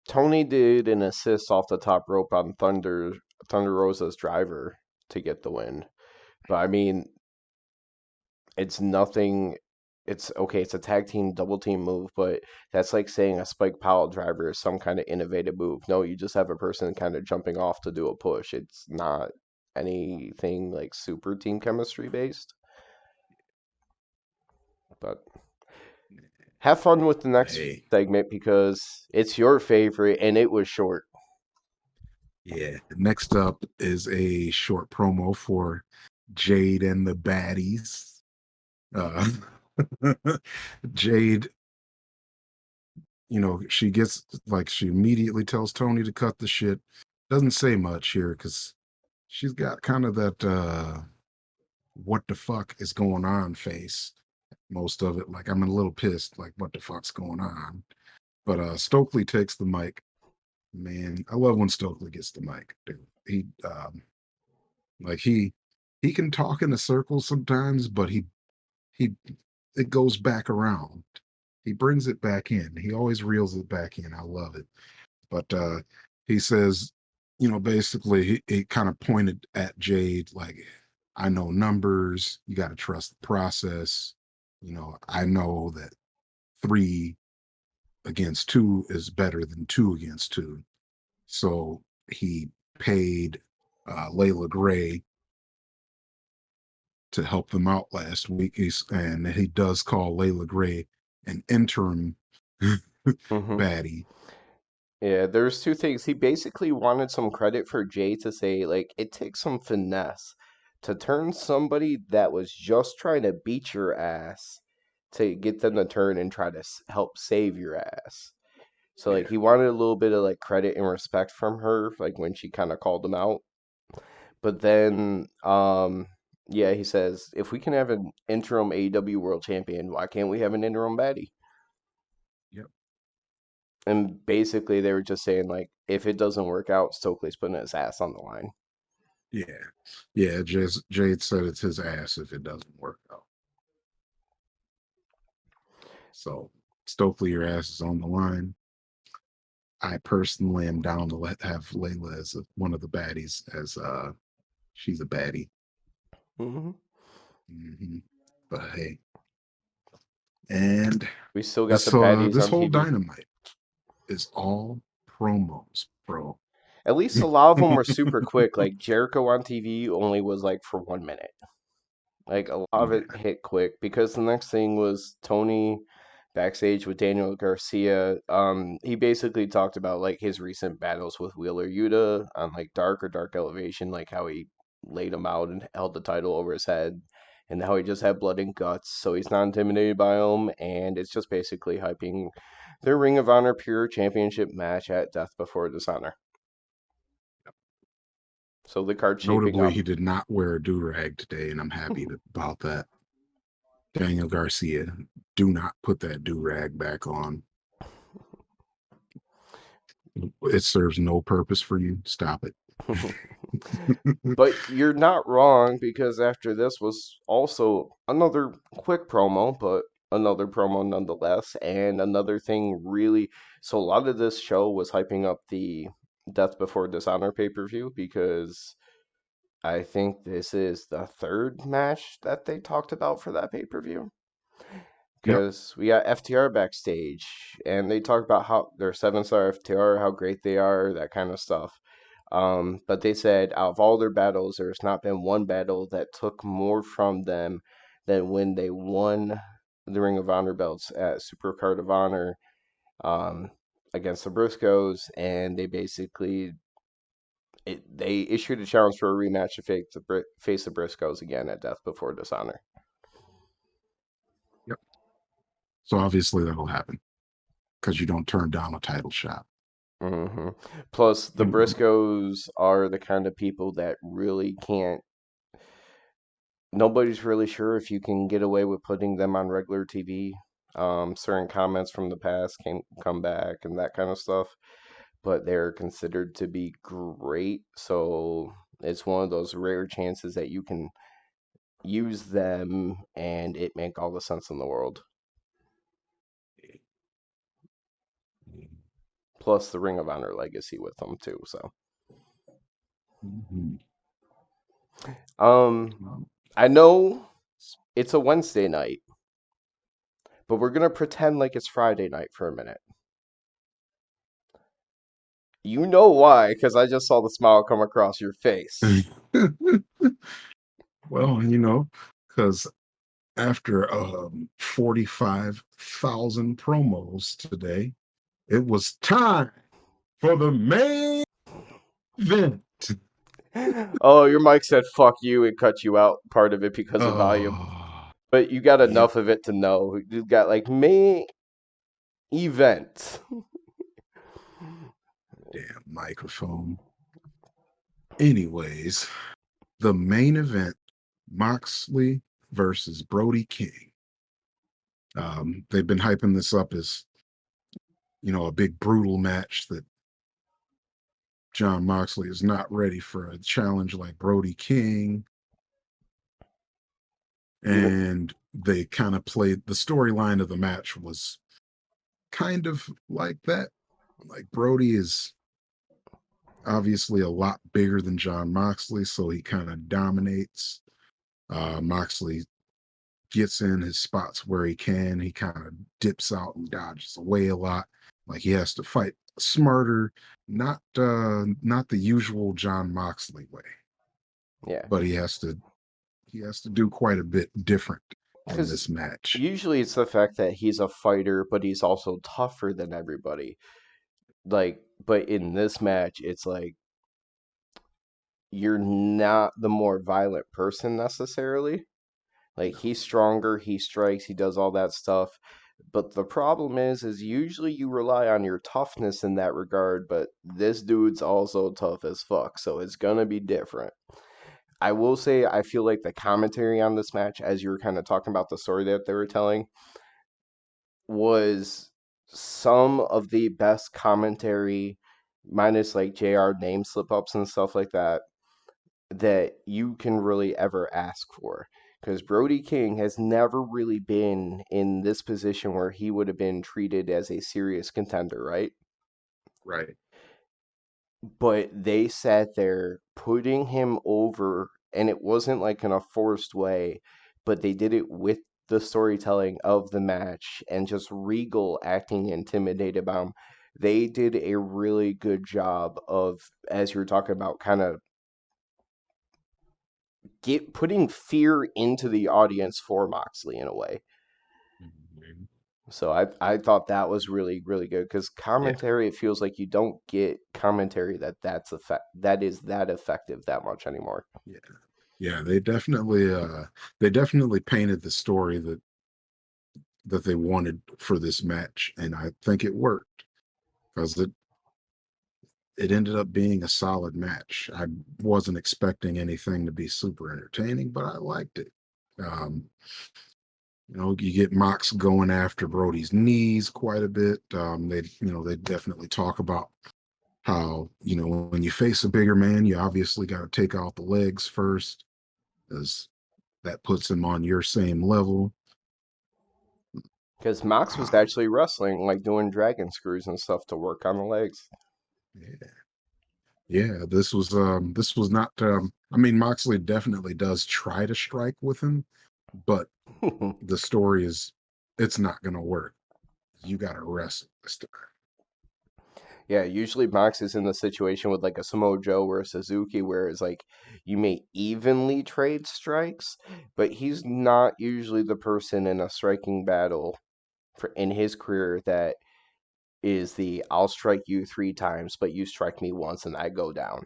Tony did an assist off the top rope on Thunder Rosa's driver to get the win. But I mean, it's nothing. It's okay. It's a tag team double team move, but that's like saying a spike pile driver is some kind of innovative move. No, you just have a person kind of jumping off to do a push. It's not anything like super team chemistry based. But have fun with the But next hey, segment because it's your favorite and it was short. yeah. Next up is a short promo for Jade and the Baddies. Uh, Jade, she gets like she immediately tells Tony to cut the shit. Doesn't say much here because she's got kind of that what the fuck is going on face. Most of it, like I'm a little pissed, like what the fuck's going on. But Stokely takes the mic. Man, I love when Stokely gets the mic, dude. He can talk in a circle sometimes, but he it goes back around. He brings it back in. He always reels it back in. I love it. But he says, basically he kind of pointed at Jade like, I know numbers, you got to trust the process. I know that 3 against 2 is better than 2 against 2. So he paid Layla Gray to help them out last week. And he does call Layla Gray an interim Hmm. baddie. Yeah, there's two things. He basically wanted some credit for Jay to say, like, it takes some finesse to turn somebody that was just trying to beat your ass to get them to turn and try to help save your ass. So, like, Yeah, he wanted a little bit of, like, credit and respect from her, like, when she kind of called him out. But then, yeah, he says, if we can have an interim AEW World Champion, why can't we have an interim baddie? yep, And basically, they were just saying, like, if it doesn't work out, Stokely's putting his ass on the line. yeah, yeah. Jade said it's his ass if it doesn't work out. So Stokely, your ass is on the line. I personally am down to have Layla as one of the baddies, as she's a baddie. Hmm. Hmm. But hey, and We still got the this baddies this on whole TV. dynamite is all promos, bro. At least a lot of them were super quick. Like Jericho on TV only was like for 1 minute. Like a lot of it Yeah, hit quick because the next thing was Tony backstage with Daniel Garcia. He basically talked about like his recent battles with Wheeler Yuta on like Dark Elevation, like how he laid him out and held the title over his head, and how he just had blood and guts, so he's not intimidated by him, and it's just basically hyping their Ring of Honor Pure Championship match at Death Before Dishonor. So the card shaping notably, up. he did not wear a do rag today, and I'm happy about that. Daniel Garcia, do not put that do rag back on. It serves no purpose for you. Stop it. But you're not wrong because after this was also another quick promo, but another promo nonetheless, and another thing really. So a lot of this show was hyping up the Death Before Dishonor pay-per-view because I think this is the third match that they talked about for that pay-per-view. Yep. Because we got FTR backstage and they talk about how they're 7-star FTR, how great they are, that kind of stuff. But they said out of all their battles, there's not been one battle that took more from them than when they won the Ring of Honor belts at Supercard of Honor um, against the Briscoes, and they basically they issued a challenge for a rematch to face the Briscoes again at Death Before Dishonor. Yep. So obviously that'll happen because you don't turn down a title shot. hmm Plus, the You, Briscoes are the kind of people that really can't. Nobody's really sure if you can get away with putting them on regular TV. Certain comments from the past can come back and that kind of stuff, but they're considered to be great. So it's one of those rare chances that you can use them and it make all the sense in the world. Plus the Ring of Honor legacy with them too. So Mhm. um, Well, I know it's a Wednesday night, but we're gonna pretend like it's Friday night for a minute. You know why? Because I just saw the smile come across your face. well, because after 45,000 promos today, it was time for the main event. Oh, your mic said "fuck you" and cut you out part of it because of volume, Oh, but you got yep. enough of it to know. You got like main event. Damn microphone. Anyways, the main event, Moxley versus Brody King. They've been hyping this up as, a big brutal match that John Moxley is not ready for a challenge like Brody King. Even And they kind of played the storyline of the match was kind of like that. Like Brody is obviously a lot bigger than John Moxley, so he kind of dominates. Moxley gets in his spots where he can. He kind of dips out and dodges away a lot. Like he has to fight smarter, not the usual John Moxley way, yeah, but he has to do quite a bit different in because this match. usually it's the fact that he's a fighter, but he's also tougher than everybody. Like, but in this match, it's like you're not the more violent person necessarily. Like No. he's stronger, he strikes, he does all that stuff. But the problem is usually you rely on your toughness in that regard, but this dude's also tough as fuck, so it's gonna be different. I will say I feel like the commentary on this match, as you were kind of talking about the story that they were telling, was some of the best commentary, minus like JR name slip ups and stuff like that you can really ever ask for. Because Brody King has never really been in this position where he would have been treated as a serious contender, right? Right. But they sat there putting him over, and it wasn't like in a forced way, but they did it with the storytelling of the match and just Regal acting intimidated by him. They did a really good job of, as you were talking about, kind of get putting fear into the audience for Moxley in a way. Mhm. So I thought that was really really good because Yeah. commentary it feels like you don't get commentary that is that effective that much anymore. Yeah. Yeah. They definitely painted the story that they wanted for this match, and I think it worked because it ended up being a solid match. I wasn't expecting anything to be super entertaining, but I liked it. Um, you get Mox going after Brody's knees quite a bit. They definitely talk about how, when you face a bigger man, you obviously got to take out the legs first, as that puts him on your same level. Because Mox was Um, actually wrestling like doing dragon screws and stuff to work on the legs. yeah, yeah. This was not. I mean, Moxley definitely does try to strike with him, but the story is it's not going to work. You got to wrestle this time. Yeah, usually Mox is in the situation with like a Samoa Joe or a Suzuki where it's like you may evenly trade strikes, but he's not usually the person in a striking battle for in his career that is the I'll strike you 3 times, but you strike me once and I go down.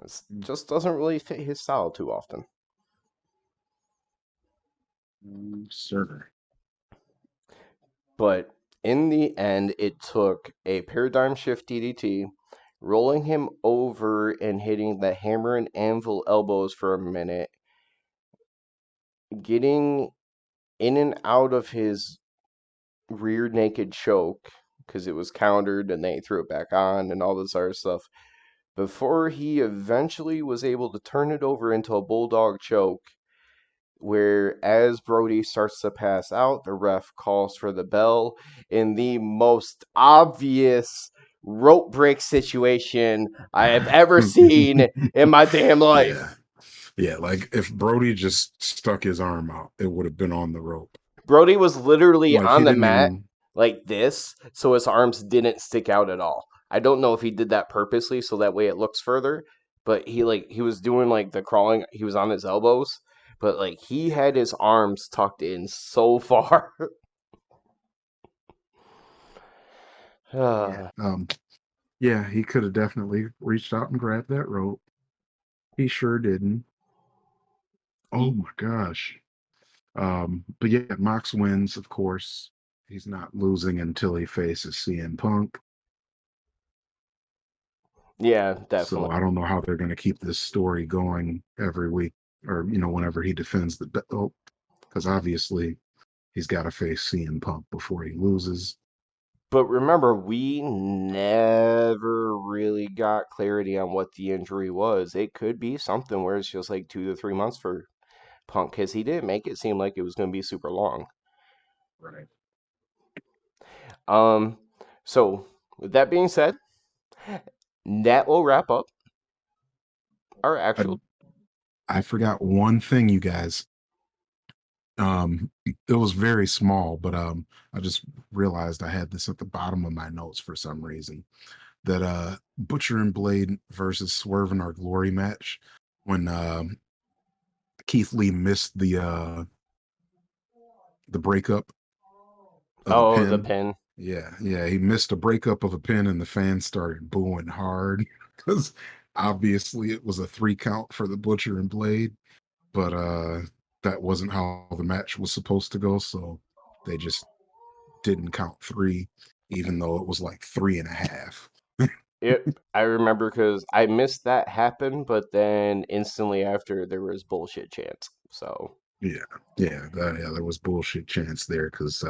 It just doesn't really fit his style too often. Sir. But in the end, it took a paradigm shift DDT, rolling him over and hitting the hammer and anvil elbows for a minute, getting in and out of his rear naked choke because it was countered and they threw it back on and all this other stuff before he eventually was able to turn it over into a bulldog choke where as Brody starts to pass out, the ref calls for the bell in the most obvious rope break situation I have ever seen in my damn life. Yeah. Yeah, like if Brody just stuck his arm out, it would have been on the rope. Brody was literally Like on he the didn't mat even. like this, so his arms didn't stick out at all. I don't know if he did that purposely so that way it looks further, but he was doing like the crawling, he was on his elbows, but like he Yeah. had his arms tucked in so far. Yeah. Yeah, he could have definitely reached out and grabbed that rope. He sure didn't. Oh He my gosh. But yeah, Mox wins, of course. He's not losing until he faces CM Punk. Yeah, So definitely. I don't know how they're going to keep this story going every week or, whenever he defends the belt, because obviously he's got to face CM Punk before he loses. But remember, we never really got clarity on what the injury was. It could be something where it's just like 2 to 3 months for Punk because he didn't make it seem like it was going to be super long. Right. Um, so with that being said, that will wrap up our I, actual. I forgot one thing, you guys. It was very small, but I just realized I had this at the bottom of my notes for some reason. That Butcher and Blade versus Swerve in our glory match when Keith Lee missed the breakup of a Oh, the pin. pin. Yeah, yeah, he missed a breakup of a pin, and the fans started booing hard because obviously it was a 3 count for the Butcher and Blade, but that wasn't how the match was supposed to go, so they just didn't count three, even though it was like three and a half. Yep, I remember because I missed that happen, but then instantly after there was bullshit chants. So Yeah, yeah, there was bullshit chance there because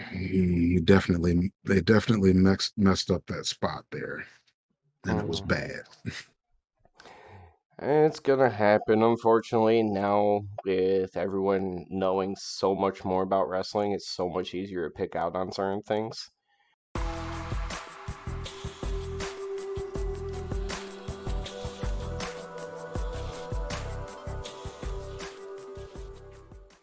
they definitely messed up that spot there, and it was mhm. bad. It's gonna happen, unfortunately. Now, with everyone knowing so much more about wrestling, it's so much easier to pick out on certain things.